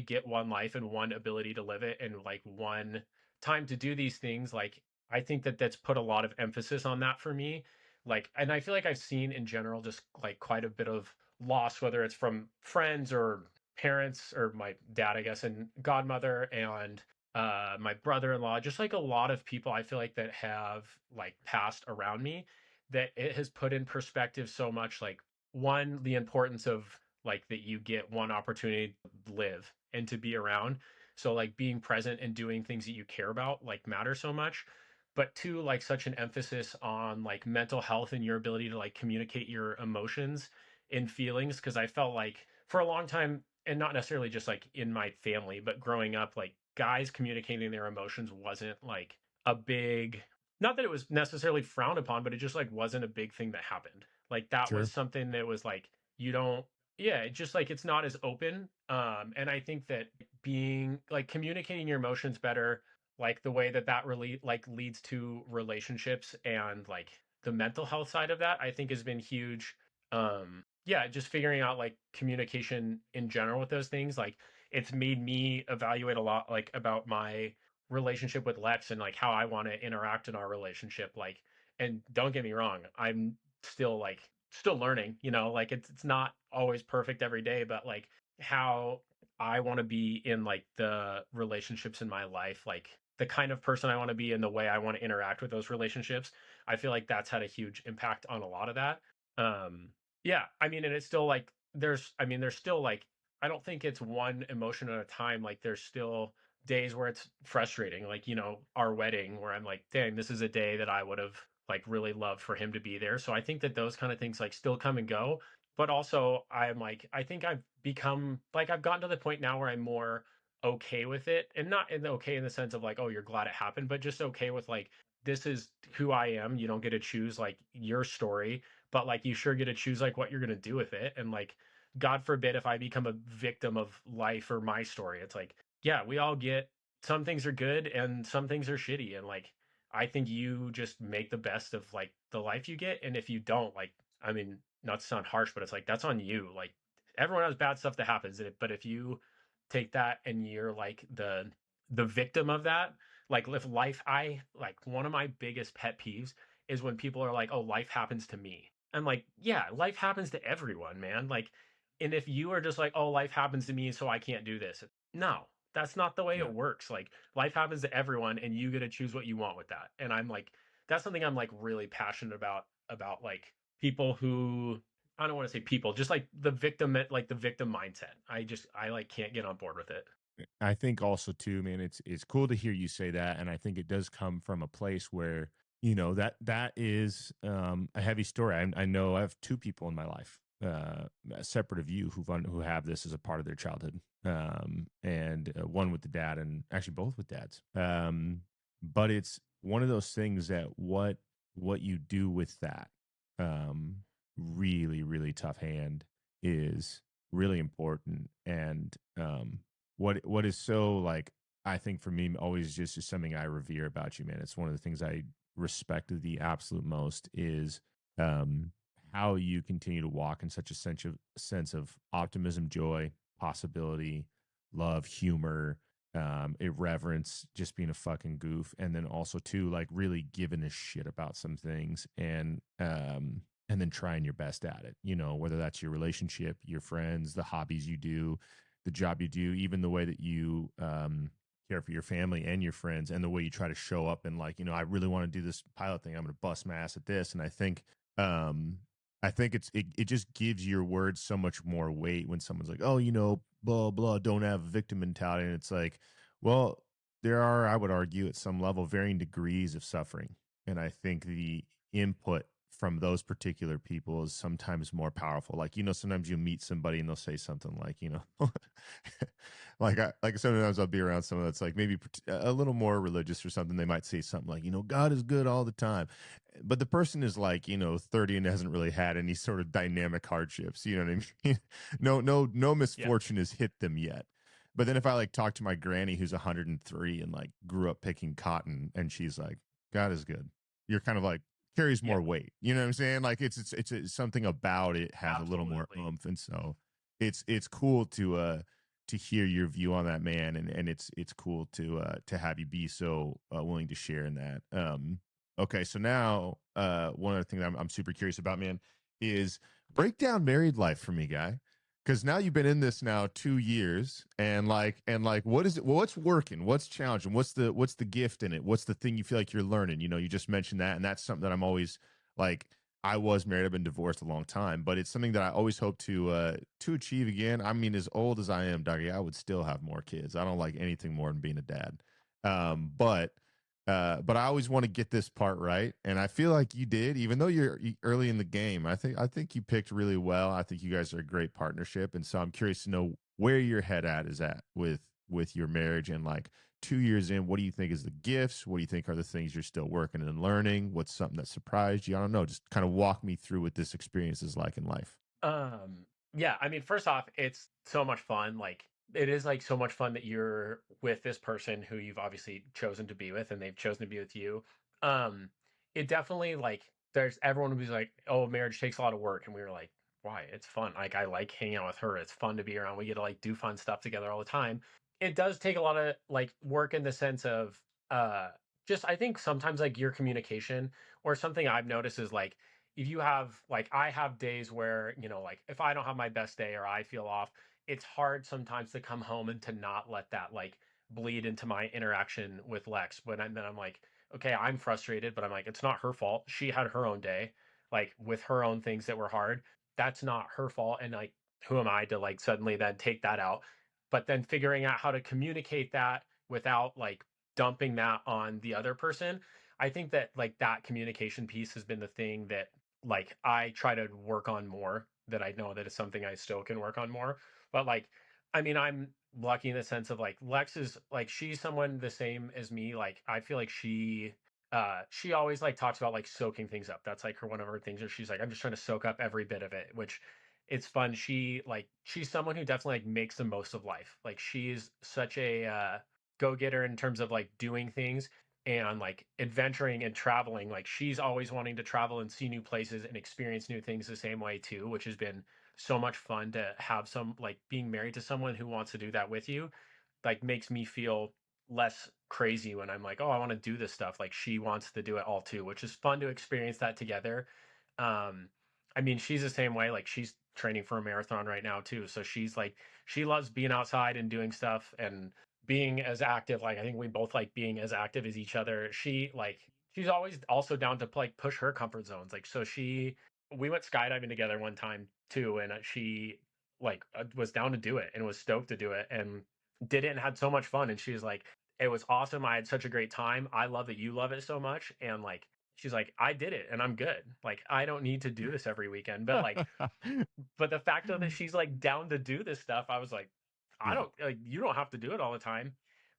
get one life and one ability to live it and like one time to do these things. Like I think that that's put a lot of emphasis on that for me. Like, and I feel like I've seen in general just like quite a bit of loss, whether it's from friends or parents or my dad, I guess, and godmother and my brother-in-law, just like a lot of people I feel like that have like passed around me, that it has put in perspective so much, like one, the importance of like that you get one opportunity to live and to be around. So like being present and doing things that you care about like matter so much. But two, like such an emphasis on like mental health and your ability to like communicate your emotions and feelings. Cause I felt like for a long time, and not necessarily just like in my family, but growing up, like guys communicating their emotions wasn't like a big, not that it was necessarily frowned upon, but it just like wasn't a big thing that happened. Like that was Sure. something that was like, you don't, yeah, it just like it's not as open. And I think that being like communicating your emotions better, like the way that that really like leads to relationships and like the mental health side of that, I think has been huge. Yeah, just figuring out like communication in general with those things, like it's made me evaluate a lot like about my relationship with Lex and like how I want to interact in our relationship. Like, and don't get me wrong, I'm still like still learning, you know, like it's not always perfect every day, but like how I want to be in like the relationships in my life, like the kind of person I want to be and the way I want to interact with those relationships. I feel like that's had a huge impact on a lot of that. Um, yeah, I mean, and it's still like there's still like I don't think it's one emotion at a time. Like there's still days where it's frustrating, like, you know, our wedding where I'm like, dang, this is a day that I would have like really loved for him to be there. So I think that those kind of things like still come and go. But also I'm like, I think I've become like I've gotten to the point now where I'm more okay with it. And not in the okay in the sense of like, oh, you're glad it happened, but just okay with like this is who I am. You don't get to choose like your story, but like you sure get to choose like what you're gonna do with it. And like God forbid if I become a victim of life or my story, it's like, yeah, we all get some things are good and some things are shitty. And like, I think you just make the best of like the life you get. And if you don't, like, I mean, not to sound harsh, but it's like, that's on you. Like, everyone has bad stuff that happens. But if you take that and you're like the victim of that, like if life, I like one of my biggest pet peeves is when people are like, oh, life happens to me. I'm like, yeah, life happens to everyone, man. Like, and if you are just like, oh, life happens to me, so I can't do this. No, that's not the way Yeah. it works. Like, life happens to everyone, and you get to choose what you want with that. And I'm like, that's something I'm like really passionate about like people who I don't want to say people, just like the victim mindset. I like can't get on board with it. I think also too, man, it's cool to hear you say that, and I think it does come from a place where that is a heavy story. I know I have two people in my life, separate of you, who have this as a part of their childhood, and one with the dad, and actually both with dads. But it's one of those things that what you do with that, um, really really tough hand is really important, and what is so like I think for me always just is something I revere about you, man. It's one of the things I respect the absolute most is um how you continue to walk in such a sense of optimism, joy, possibility, love, humor, irreverence, just being a fucking goof, and then also too like really giving a shit about some things, and then trying your best at it. Whether that's your relationship, your friends, the hobbies you do, the job you do, even the way that you care for your family and your friends, and the way you try to show up and like, I really want to do this pilot thing. I'm going to bust my ass at this. And um, I think it just gives your words so much more weight when someone's like, oh, blah blah, don't have a victim mentality, and it's like, well, there are, I would argue, at some level, varying degrees of suffering, and I think the input from those particular people is sometimes more powerful. Like, sometimes you meet somebody and they'll say something like, like sometimes I'll be around someone that's like maybe a little more religious or something. They might say something like, God is good all the time. But the person is like, 30 and hasn't really had any sort of dynamic hardships. You know what I mean? No Yeah. misfortune has hit them yet. But then if I like talk to my granny who's 103 and like grew up picking cotton, and she's like, God is good, you're kind of like, carries Yeah. more weight. You know what I'm saying? Like it's something about it has a little more Absolutely. oomph, and so it's cool to hear your view on that, man, and it's cool to have you be so willing to share in that. Okay, so now one other thing that I'm super curious about, man, is break down married life for me, guy. Because now you've been in this now 2 years, and like what is it? Well, what's working? What's challenging? What's the gift in it? What's the thing you feel like you're learning? You just mentioned that, and that's something that I'm always like. I was married. I've been divorced a long time, but it's something that I always hope to achieve again. I mean, as old as I am, Dougie, I would still have more kids. I don't like anything more than being a dad. But I always want to get this part right, and I feel like you did, even though you're early in the game. I think you picked really well. I think you guys are a great partnership, and so I'm curious to know where your head at is at with your marriage and like 2 years in, what do you think is the gifts? What do you think are the things you're still working and learning? What's something that surprised you? I don't know. Just kind of walk me through what this experience is like in life. Um, yeah, I mean, first off, it's so much fun. Like, it is like so much fun that you're with this person who you've obviously chosen to be with and they've chosen to be with you. Um, it definitely like there's everyone who's like, oh, marriage takes a lot of work. And we were like, why? It's fun. Like, I like hanging out with her. It's fun to be around. We get to like do fun stuff together all the time. It does take a lot of like work in the sense of uh just I think sometimes like your communication or something I've noticed is like if you have like I have days where, like if I don't have my best day or I feel off, it's hard sometimes to come home and to not let that like bleed into my interaction with Lex. Then I'm like, okay, I'm frustrated, but I'm like, it's not her fault. She had her own day, like with her own things that were hard. That's not her fault. And like, who am I to like suddenly then take that out? But then figuring out how to communicate that without like dumping that on the other person. I think that like that communication piece has been the thing that like I try to work on more, that I know that is something I still can work on more. But like, I mean, I'm lucky in the sense of like Lex is like she's someone the same as me. Like I feel like she always like talks about like soaking things up. That's like her one of her things where she's like, I'm just trying to soak up every bit of it, which it's fun. She's someone who definitely like makes the most of life. Like she's such a go-getter in terms of like doing things and like adventuring and traveling. Like she's always wanting to travel and see new places and experience new things the same way too, which has been so much fun to have some like being married to someone who wants to do that with you, like makes me feel less crazy when I'm like, oh, I want to do this stuff. Like she wants to do it all too, which is fun to experience that together. Um, I mean, she's the same way. Like she's training for a marathon right now too. So she's like, she loves being outside and doing stuff and being as active. Like I think we both like being as active as each other. She's always also down to like push her comfort zones. Like so we went skydiving together one time too, and she was down to do it and was stoked to do it and did it and had so much fun. And she's like, it was awesome. I had such a great time. I love that you love it so much. And like she's like, I did it and I'm good. Like I don't need to do this every weekend. But the fact though that she's like down to do this stuff, I was like, I Yeah, don't like you don't have to do it all the time.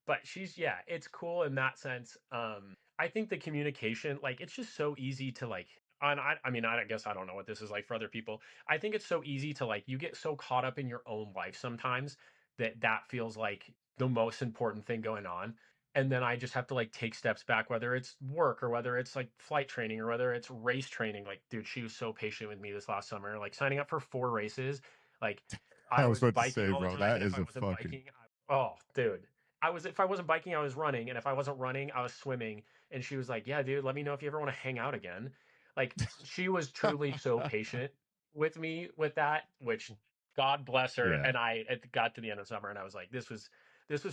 But yeah, it's cool in that sense. I think the communication, like it's just so easy to like and I mean, I guess I don't know what this is like for other people. I think it's so easy to like you get so caught up in your own life sometimes that feels like the most important thing going on. And then I just have to like take steps back, whether it's work or whether it's like flight training or whether it's race training. Like, dude, she was so patient with me this last summer, like signing up for 4 races. Like, I I was was about to biking say, all the bro, time, that and if is I a wasn't fucking biking, oh, dude, if I wasn't biking, I was running, and if I wasn't running, I was swimming. And she was like, "Yeah, dude, let me know if you ever want to hang out again." Like, she was truly so patient with me with that, which God bless her. yeah, And it got to the end of summer, and I was like, this was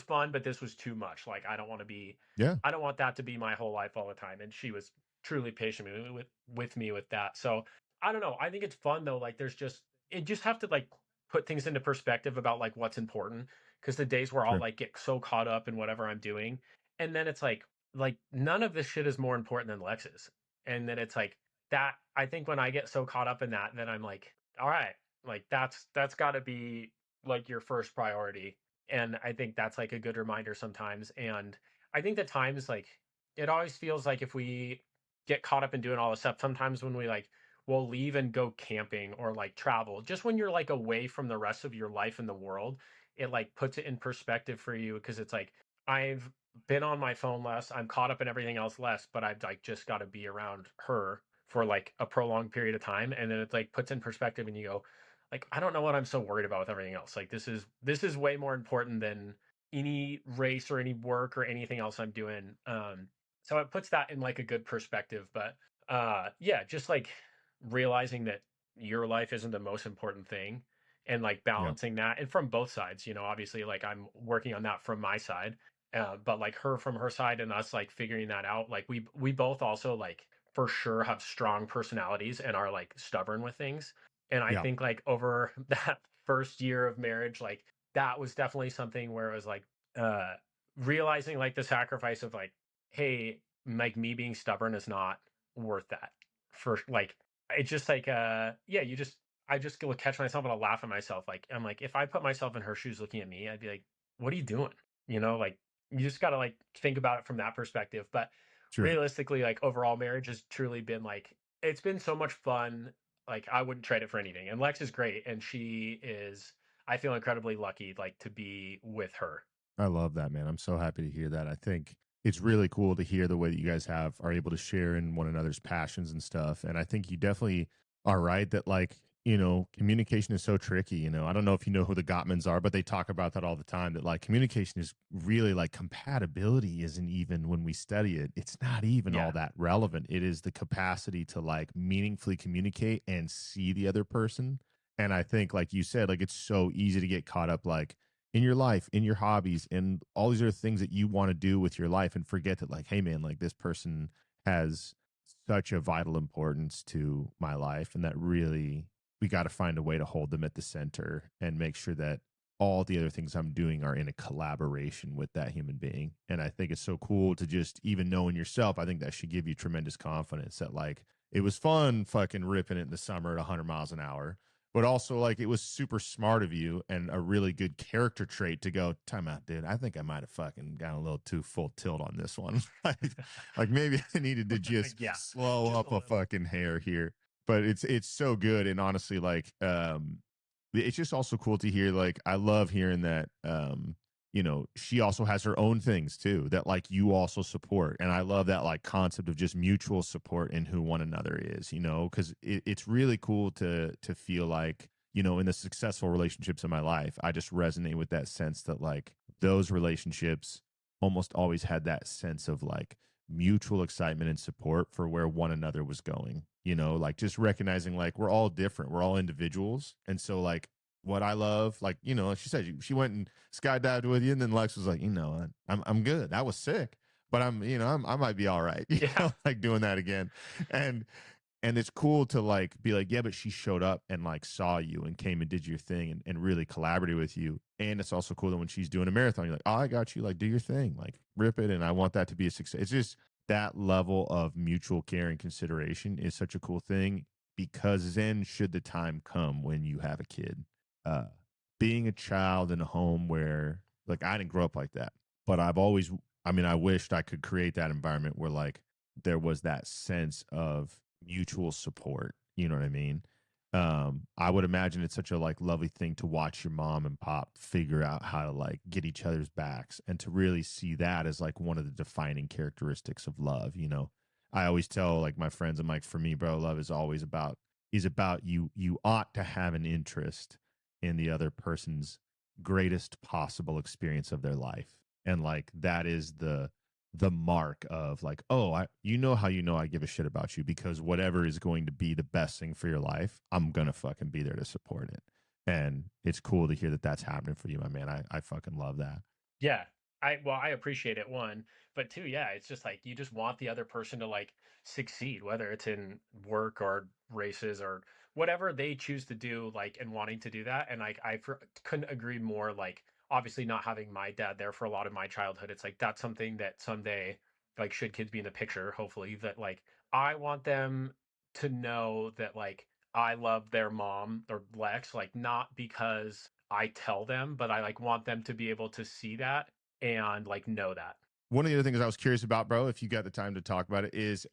fun, but this was too much. Like, yeah, I don't want that to be my whole life all the time. And she was truly patient with me with that. So I don't know. I think it's fun though. Like, it just have to like put things into perspective about like what's important. Because the days where I'll sure, like get so caught up in whatever I'm doing, and then it's like none of this shit is more important than Lex's. And then it's like that. I think when I get so caught up in that, then I'm like, all right, like that's got to be like your first priority. And I think that's like a good reminder sometimes. And I think that times like it always feels like if we get caught up in doing all this stuff, sometimes when we like we'll leave and go camping or like travel, just when you're like away from the rest of your life in the world, it like puts it in perspective for you because it's like I've been on my phone less, I'm caught up in everything else less, but I've like just got to be around her for like a prolonged period of time, and then it like puts in perspective, and you go, like, I don't know what I'm so worried about with everything else. Like this is way more important than any race or any work or anything else I'm doing. So it puts that in like a good perspective. But yeah, just like realizing that your life isn't the most important thing and like yeah, balancing that and from both sides, obviously like I'm working on that from my side. But like her from her side and us like figuring that out. Like we both also like for sure have strong personalities and are like stubborn with things. And I Yeah. think like over that first year of marriage, like that was definitely something where it was like uh realizing like the sacrifice of like, hey, like me being stubborn is not worth that. For like it's just like yeah, you just I just will catch myself and I'll laugh at myself. Like I'm like, if I put myself in her shoes looking at me, I'd be like, what are you doing? You know, like you just gotta like think about it from that perspective. But Sure. realistically, like overall marriage has truly been like it's been so much fun. Like I wouldn't trade it for anything. And Lex is great and she is I feel incredibly lucky like to be with her. I love that, man. I'm so happy to hear that. I think it's really cool to hear the way that you guys are able to share in one another's passions and stuff. And I think you definitely are right that like, communication is so tricky. I don't know if you know who the Gottmans are, but they talk about that all the time that like communication is really like compatibility isn't even when we study it, it's not even all Yeah. that relevant. It is the capacity to like meaningfully communicate and see the other person. And I think, like you said, like it's so easy to get caught up like in your life, in your hobbies, and all these other things that you want to do with your life and forget that, like, hey, man, like this person has such a vital importance to my life. And that really, we got to find a way to hold them at the center and make sure that all the other things I'm doing are in a collaboration with that human being. And I think it's so cool to just even know in yourself. I think that should give you tremendous confidence that, like, it was fun fucking ripping it in the summer at 100 miles an hour, but also like it was super smart of you and a really good character trait to go, time out, dude. I think I might have fucking gotten a little too full tilt on this one. like maybe I needed to just Yeah. slow Just up a a little. fucking hair here. But it's so good. And honestly, like it's just also cool to hear, like I love hearing that she also has her own things too that like you also support. And I love that like concept of just mutual support in who one another is, because it's really cool to feel like, in the successful relationships in my life, I just resonate with that sense that like those relationships almost always had that sense of like mutual excitement and support for where one another was going, like just recognizing like we're all different, we're all individuals. And so like what I love, like, like she said, she went and skydived with you, and then Lex was like, I'm good. That was sick, but I might be all right, Yeah. like doing that again. And it's cool to like be like, yeah, but she showed up and like saw you and came and did your thing and really collaborated with you. And it's also cool that when she's doing a marathon, you're like, oh, I got you, like do your thing, like rip it. And I want that to be a success. It's just that level of mutual care and consideration is such a cool thing, because then should the time come when you have a kid, uh, being a child in a home where like I didn't grow up like that, but I wished I could create that environment where like there was that sense of mutual support. You know what I mean? I would imagine it's such a like lovely thing to watch your mom and pop figure out how to like get each other's backs and to really see that as like one of the defining characteristics of love. I always tell like my friends, I'm like, for me, bro, love is about you ought to have an interest in the other person's greatest possible experience of their life. And like that is the mark of like, oh, how I give a shit about you, because whatever is going to be the best thing for your life, I'm gonna fucking be there to support it. And it's cool to hear that that's happening for you, my man. I fucking love that. Yeah. I appreciate it, one, but two, yeah, it's just like you just want the other person to like succeed, whether it's in work or races or whatever they choose to do, like and wanting to do that. And like couldn't agree more. Like obviously not having my dad there for a lot of my childhood, it's like that's something that someday, like should kids be in the picture, hopefully, that like I want them to know that like I love their mom or Lex, like not because I tell them, but I like want them to be able to see that and like know that. One of the other things I was curious about, bro, if you got the time to talk about it, is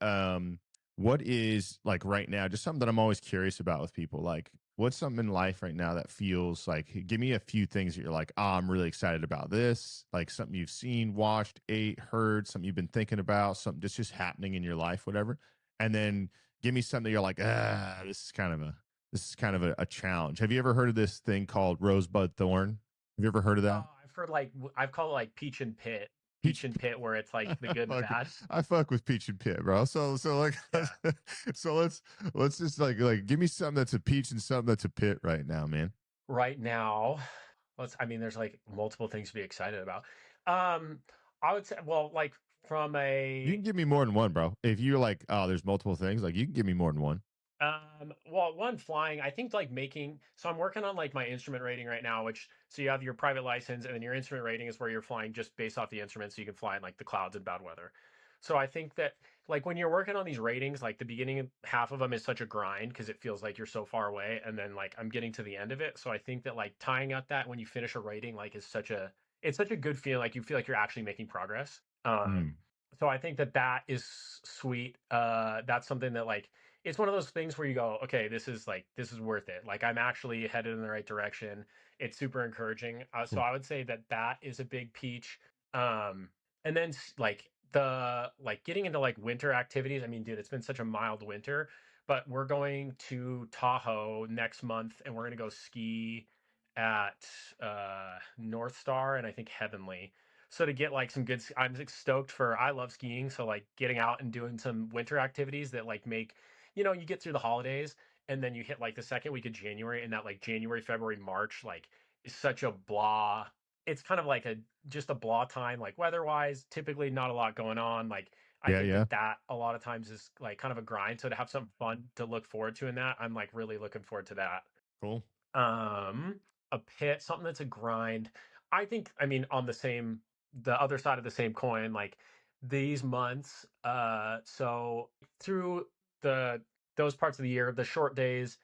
what is like right now, just something that I'm always curious about with people. Like, what's something in life right now that feels like, give me a few things that you're like, I'm really excited about this, like something you've seen, watched, ate, heard, something you've been thinking about, something that's just happening in your life, whatever. And then give me something you're like, this is kind of a challenge. Have you ever heard of this thing called rosebud thorn? Have you ever heard of that? I've heard like I've called it like peach and pit, Peach. peach and pit, where it's like the good and the fuck, bad. I fuck with Peach and Pit, bro. So like, Yeah. so let's just like give me something that's a peach and something that's a pit right now, man. Right now, I mean, there's like multiple things to be excited about. Um, I would say, well, like from You a can give me more than one, bro. If you're like, oh, there's multiple things, like you can give me more than one. well, one flying, I think like making, so I'm working on like my instrument rating right now, which, so you have your private license and then your instrument rating is where you're flying just based off the instrument. So you can fly in like the clouds and bad weather. So I think that like when you're working on these ratings, like the beginning half of them is such a grind because it feels like you're so far away. And then like I'm getting to the end of it. So I think that like tying out that when you finish a rating, like is it's such a good feeling. Like you feel like you're actually making progress. Mm. So I think that that is sweet. That's something that like it's one of those things where you go, okay, this is worth it. Like I'm actually headed in the right direction. It's super encouraging. So Cool. I would say that that is a big peach. And then like the like getting into like winter activities. I mean, dude, it's been such a mild winter, but we're going to Tahoe next month, and we're gonna go ski at North Star and I think Heavenly. So to get like some good, I'm like, stoked for. I love skiing, so like getting out and doing some winter activities that like make, you get through the holidays and then you hit like the second week of January, and that like January, February, March, like is such a blah. It's kind of like a just a blah time, like weather wise. Typically, not a lot going on. Like I Yeah, think yeah. that that a lot of times is like kind of a grind. So to have something fun to look forward to in that, I'm like really looking forward to that. Cool. Um, a pit, something that's a grind. I think, I mean, on the other side of the same coin, like these months, so through the those parts of the year, the short days,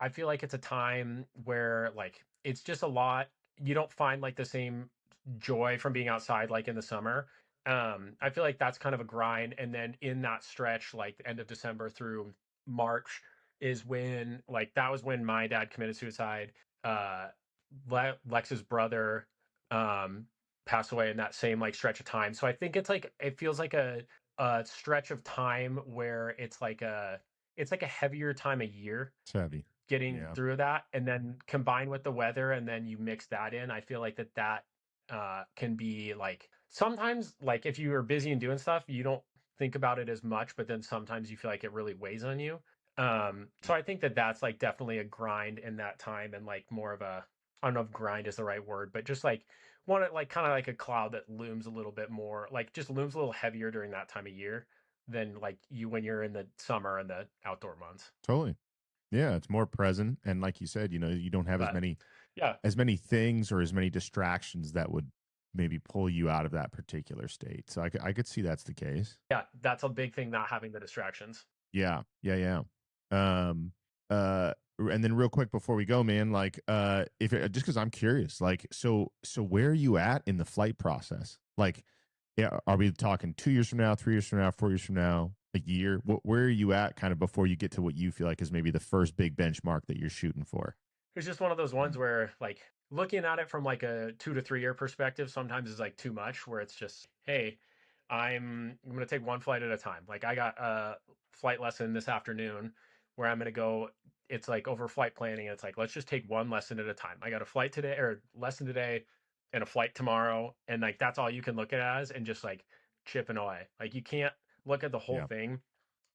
I feel like it's a time where like it's just a lot. You don't find like the same joy from being outside like in the summer. I feel like that's kind of a grind, and then in that stretch, like the end of December through March, is when like that was when my dad committed suicide. Uh, Lex's brother um, passed away in that same like stretch of time. So I think it's like it feels like a stretch of time where it's like a heavier time of year It's heavy. getting Yeah. through that, and then combined with the weather, and then you mix that in. I feel like that can be like sometimes like if you are busy and doing stuff you don't think about it as much, but then sometimes you feel like it really weighs on you. So I think that that's like definitely a grind in that time, and like more of a, I don't know if grind is the right word, but just like one like kind of like a cloud that looms a little bit more, like just looms a little heavier during that time of year than like you when you're in the summer and the outdoor months. Totally. Yeah, it's more present, and like you said, you don't have But yeah, as many things or as many distractions that would maybe pull you out of that particular state. So I could see that's the case. yeah, that's a big thing, not having the distractions. Yeah, yeah, yeah. Uh, and then real quick before we go, man, like, if just because I'm curious, like, so where are you at in the flight process? Like, yeah, are we talking 2 years from now, 3 years from now, 4 years from now, a year? Where are you at, kind of before you get to what you feel like is maybe the first big benchmark that you're shooting for? It's just one of those ones where like looking at it from like a 2 to 3 year perspective sometimes is like too much, where it's just, hey, I'm gonna take one flight at a time. Like I got a flight lesson this afternoon where I'm gonna go, it's like over flight planning, and it's like let's just take one lesson at a time. I got a flight today or lesson today and a flight tomorrow, and like that's all you can look at it as, and just like chipping away. Like you can't look at the whole Yeah, thing.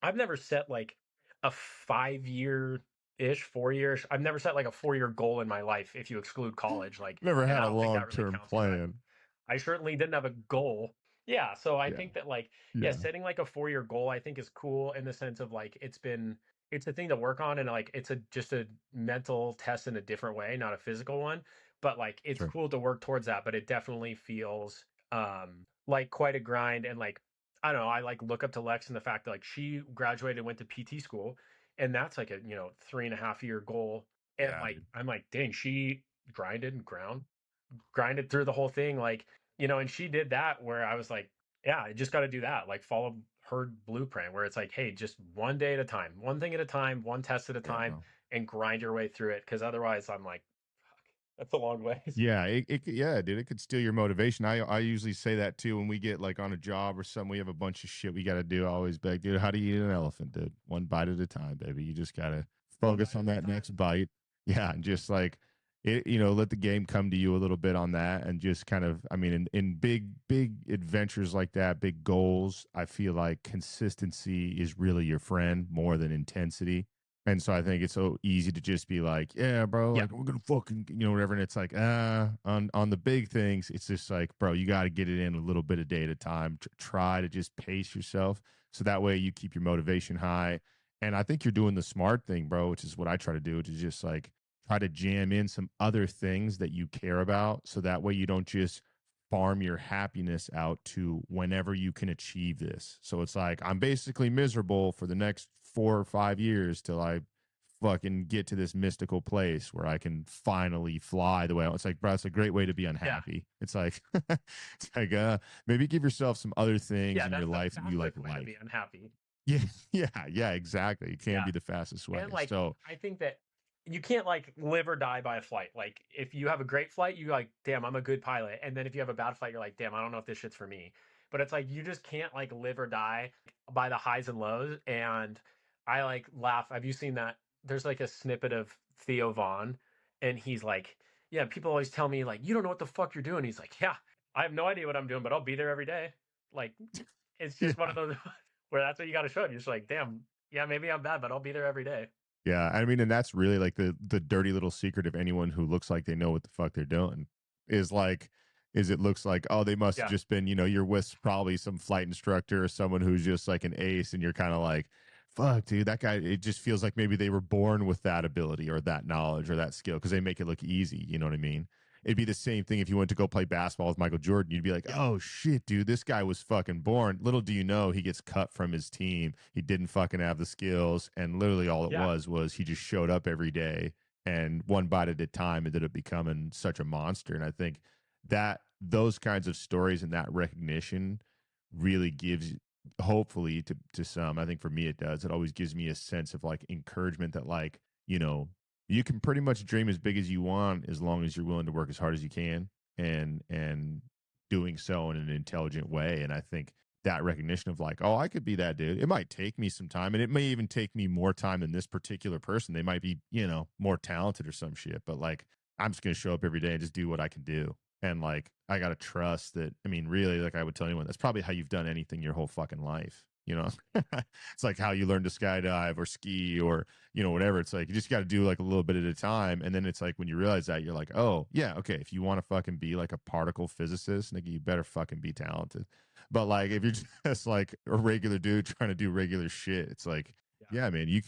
I've never set like a 5 year ish, 4 years. I've never set like a 4 year goal in my life if you exclude college. Like, never and had I a don't think long that really term counts, but plan. I certainly didn't have a goal. Yeah, so I Yeah, think that like yeah, yeah, setting like a 4 year goal I think is cool in the sense of like it's a thing to work on, and like it's a just a mental test in a different way, not a physical one. But like it's sure. cool to work towards that, but it definitely feels like quite a grind, and like I don't know, I like look up to Lex and the fact that like she graduated and went to PT school, and that's like a 3.5 year goal. And Yeah, like dude. I'm like, dang, she grinded and grinded through the whole thing, like, and she did that where I was like, yeah, I just got to do that, like follow her blueprint where it's like, hey, just one day at a time, one thing at a time, one test at a Yeah, time, no. and grind your way through it, because otherwise I'm like, fuck, that's a long ways. Yeah, yeah, dude, it could steal your motivation. I usually say that too when we get like on a job or something. We have a bunch of shit we got to do. I always beg, dude, how do you eat an elephant, dude? One bite at a time, baby. You just gotta One focus bite on at a that time. next bite. Yeah, and just like it, let the game come to you a little bit on that, and just kind of, I mean, in big adventures like that, big goals, I feel like consistency is really your friend more than intensity. And so I think it's so easy to just be like, yeah, bro, Yeah. like we're gonna fucking, whatever. And it's like, on the big things, it's just like, bro, you got to get it in a little bit a day at a time. Try to just pace yourself, so that way you keep your motivation high. And I think you're doing the smart thing, bro, which is what I try to do, which is just like try to jam in some other things that you care about, so that way you don't just farm your happiness out to whenever you can achieve this. So it's like I'm basically miserable for the next 4 or 5 years till I fucking get to this mystical place where I can finally fly the way it's like, bro, it's a great way to be Yeah. unhappy. It's like it's like maybe give yourself some other things Yeah. in your That's the life that you fastest way to like. be unhappy. Yeah, yeah, exactly. It can Yeah. be the fastest way. And like, So I think that you can't like live or die by a flight. Like, if you have a great flight, you like, damn, I'm a good pilot. And then if you have a bad flight, you're like, damn, I don't know if this shit's for me. But it's like you just can't like live or die by the highs and lows. And I like laugh. Have you seen that? There's like a snippet of Theo Vaughn, and he's like, yeah, people always tell me like, you don't know what the fuck you're doing. He's like, yeah, I have no idea what I'm doing, but I'll be there every day. Like, it's yeah. just one of those where that's what you got to show. You're just like, damn, yeah, maybe I'm bad, but I'll be there every day. Yeah, I mean, and that's really like the dirty little secret of anyone who looks like they know what the fuck they're doing is like is it looks like, oh, they must have Yeah. just been, you're with probably some flight instructor or someone who's just like an ace, and you're kind of like, fuck, dude, that guy, it just feels like maybe they were born with that ability or that knowledge or that skill because they make it look easy, you know what I mean? It'd be the same thing if you went to go play basketball with Michael Jordan. You'd be like, Yeah. oh shit, dude, this guy was fucking born. Little do you know, he gets cut from his team. He didn't fucking have the skills. And literally all it Yeah. was he just showed up every day, and one bite at a time ended up becoming such a monster. And I think that those kinds of stories and that recognition really gives, hopefully to some, I think for me it does, it always gives me a sense of like encouragement that like, you can pretty much dream as big as you want as long as you're willing to work as hard as you can, and doing so in an intelligent way. And I think that recognition of like, oh, I could be that dude. It might take me some time, and it may even take me more time than this particular person. They might be, more talented or some shit, but like I'm just going to show up every day and just do what I can do. And like I got to trust that, I mean, really, like I would tell anyone, that's probably how you've done anything your whole fucking life, it's like how you learn to skydive or ski or whatever. It's like you just got to do like a little bit at a time, and then it's like when you realize that, you're like, oh yeah, okay, if you want to fucking be like a particle physicist, nigga, you better fucking be talented. But like if you're just like a regular dude trying to do regular shit, it's like, Yeah. yeah, man, you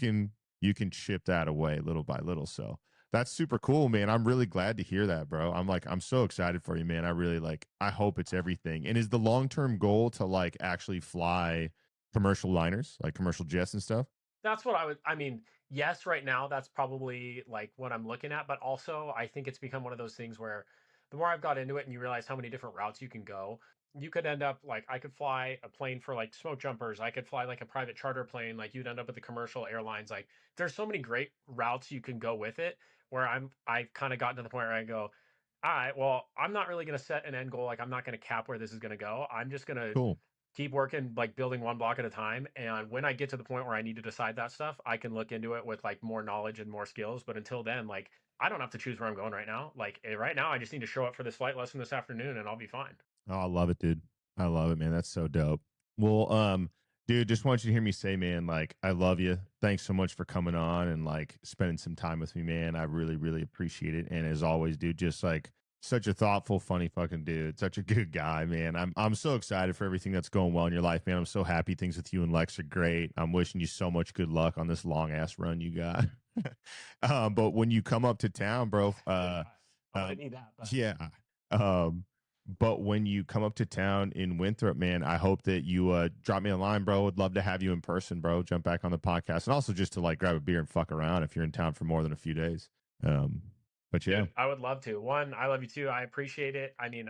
can chip that away little by little. So that's super cool, man. I'm really glad to hear that, bro. I'm so excited for you, man. I really like, I hope it's everything. And is the long-term goal to like actually fly commercial liners, like commercial jets and stuff? That's what I mean, yes, right now that's probably like what I'm looking at, but also I think it's become one of those things where the more I've got into it and you realize how many different routes you can go, you could end up like I could fly a plane for like smoke jumpers, I could fly like a private charter plane, like you'd end up with the commercial airlines. Like there's so many great routes you can go with it where I've kind of gotten to the point where I go, all right, well, I'm not really going to set an end goal. Like I'm not going to cap where this is going to go. I'm just going to Cool. keep working, like building one block at a time. And when I get to the point where I need to decide that stuff, I can look into it with like more knowledge and more skills. But until then, like I don't have to choose where I'm going right now. Like right now, I just need to show up for this flight lesson this afternoon, and I'll be fine. Oh, I love it, dude. I love it, man. That's so dope. Well, dude, just want you to hear me say, man, like, I love you. Thanks so much for coming on and like spending some time with me, man. I really, really appreciate it. And as always, dude, just like such a thoughtful, funny fucking dude. Such a good guy, man. I'm so excited for everything that's going well in your life, man. I'm so happy things with you and Lex are great. I'm wishing you so much good luck on this long ass run you got. But when you come up to town, bro, Yeah, I'm gonna um, need that. But yeah. Um, but when you come up to town in Winthrop, man, I hope that you drop me a line, bro. Would love to have you in person, bro. Jump back on the podcast, and also just to like grab a beer and fuck around if you're in town for more than a few days. Um, but yeah, dude, I would love to. One, I love you too. I appreciate it. I mean,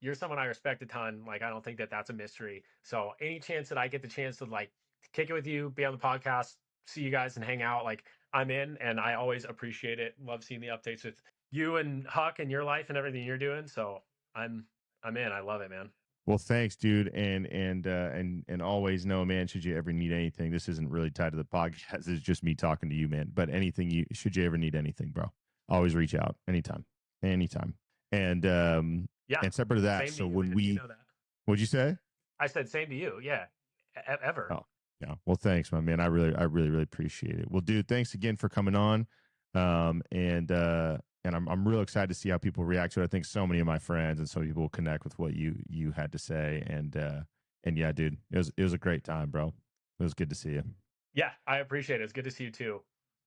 you're someone I respect a ton. Like, I don't think that that's a mystery. So, any chance that I get the chance to like kick it with you, be on the podcast, see you guys, and hang out, like I'm in, and I always appreciate it. Love seeing the updates with you and Huck and your life and everything you're doing. So, I'm I'm in. I love it, man. well, thanks, dude, and always know, man. Should you ever need anything, this isn't really tied to the podcast. It's just me talking to you, man. But anything you should you ever need anything, bro, always reach out anytime, anytime. And Yeah, separate to that, same to so you, when man. You we, know that. what'd you say? I said same to you. Yeah, ever. Oh, Yeah. Well, thanks, my man. I really appreciate it. Well, dude, thanks again for coming on. And I'm real excited to see how people react to it. I think so many of my friends and so many people will connect with what you had to say. And yeah, dude, it was a great time, bro. It was good to see you. Yeah, I appreciate it. It's good to see you too.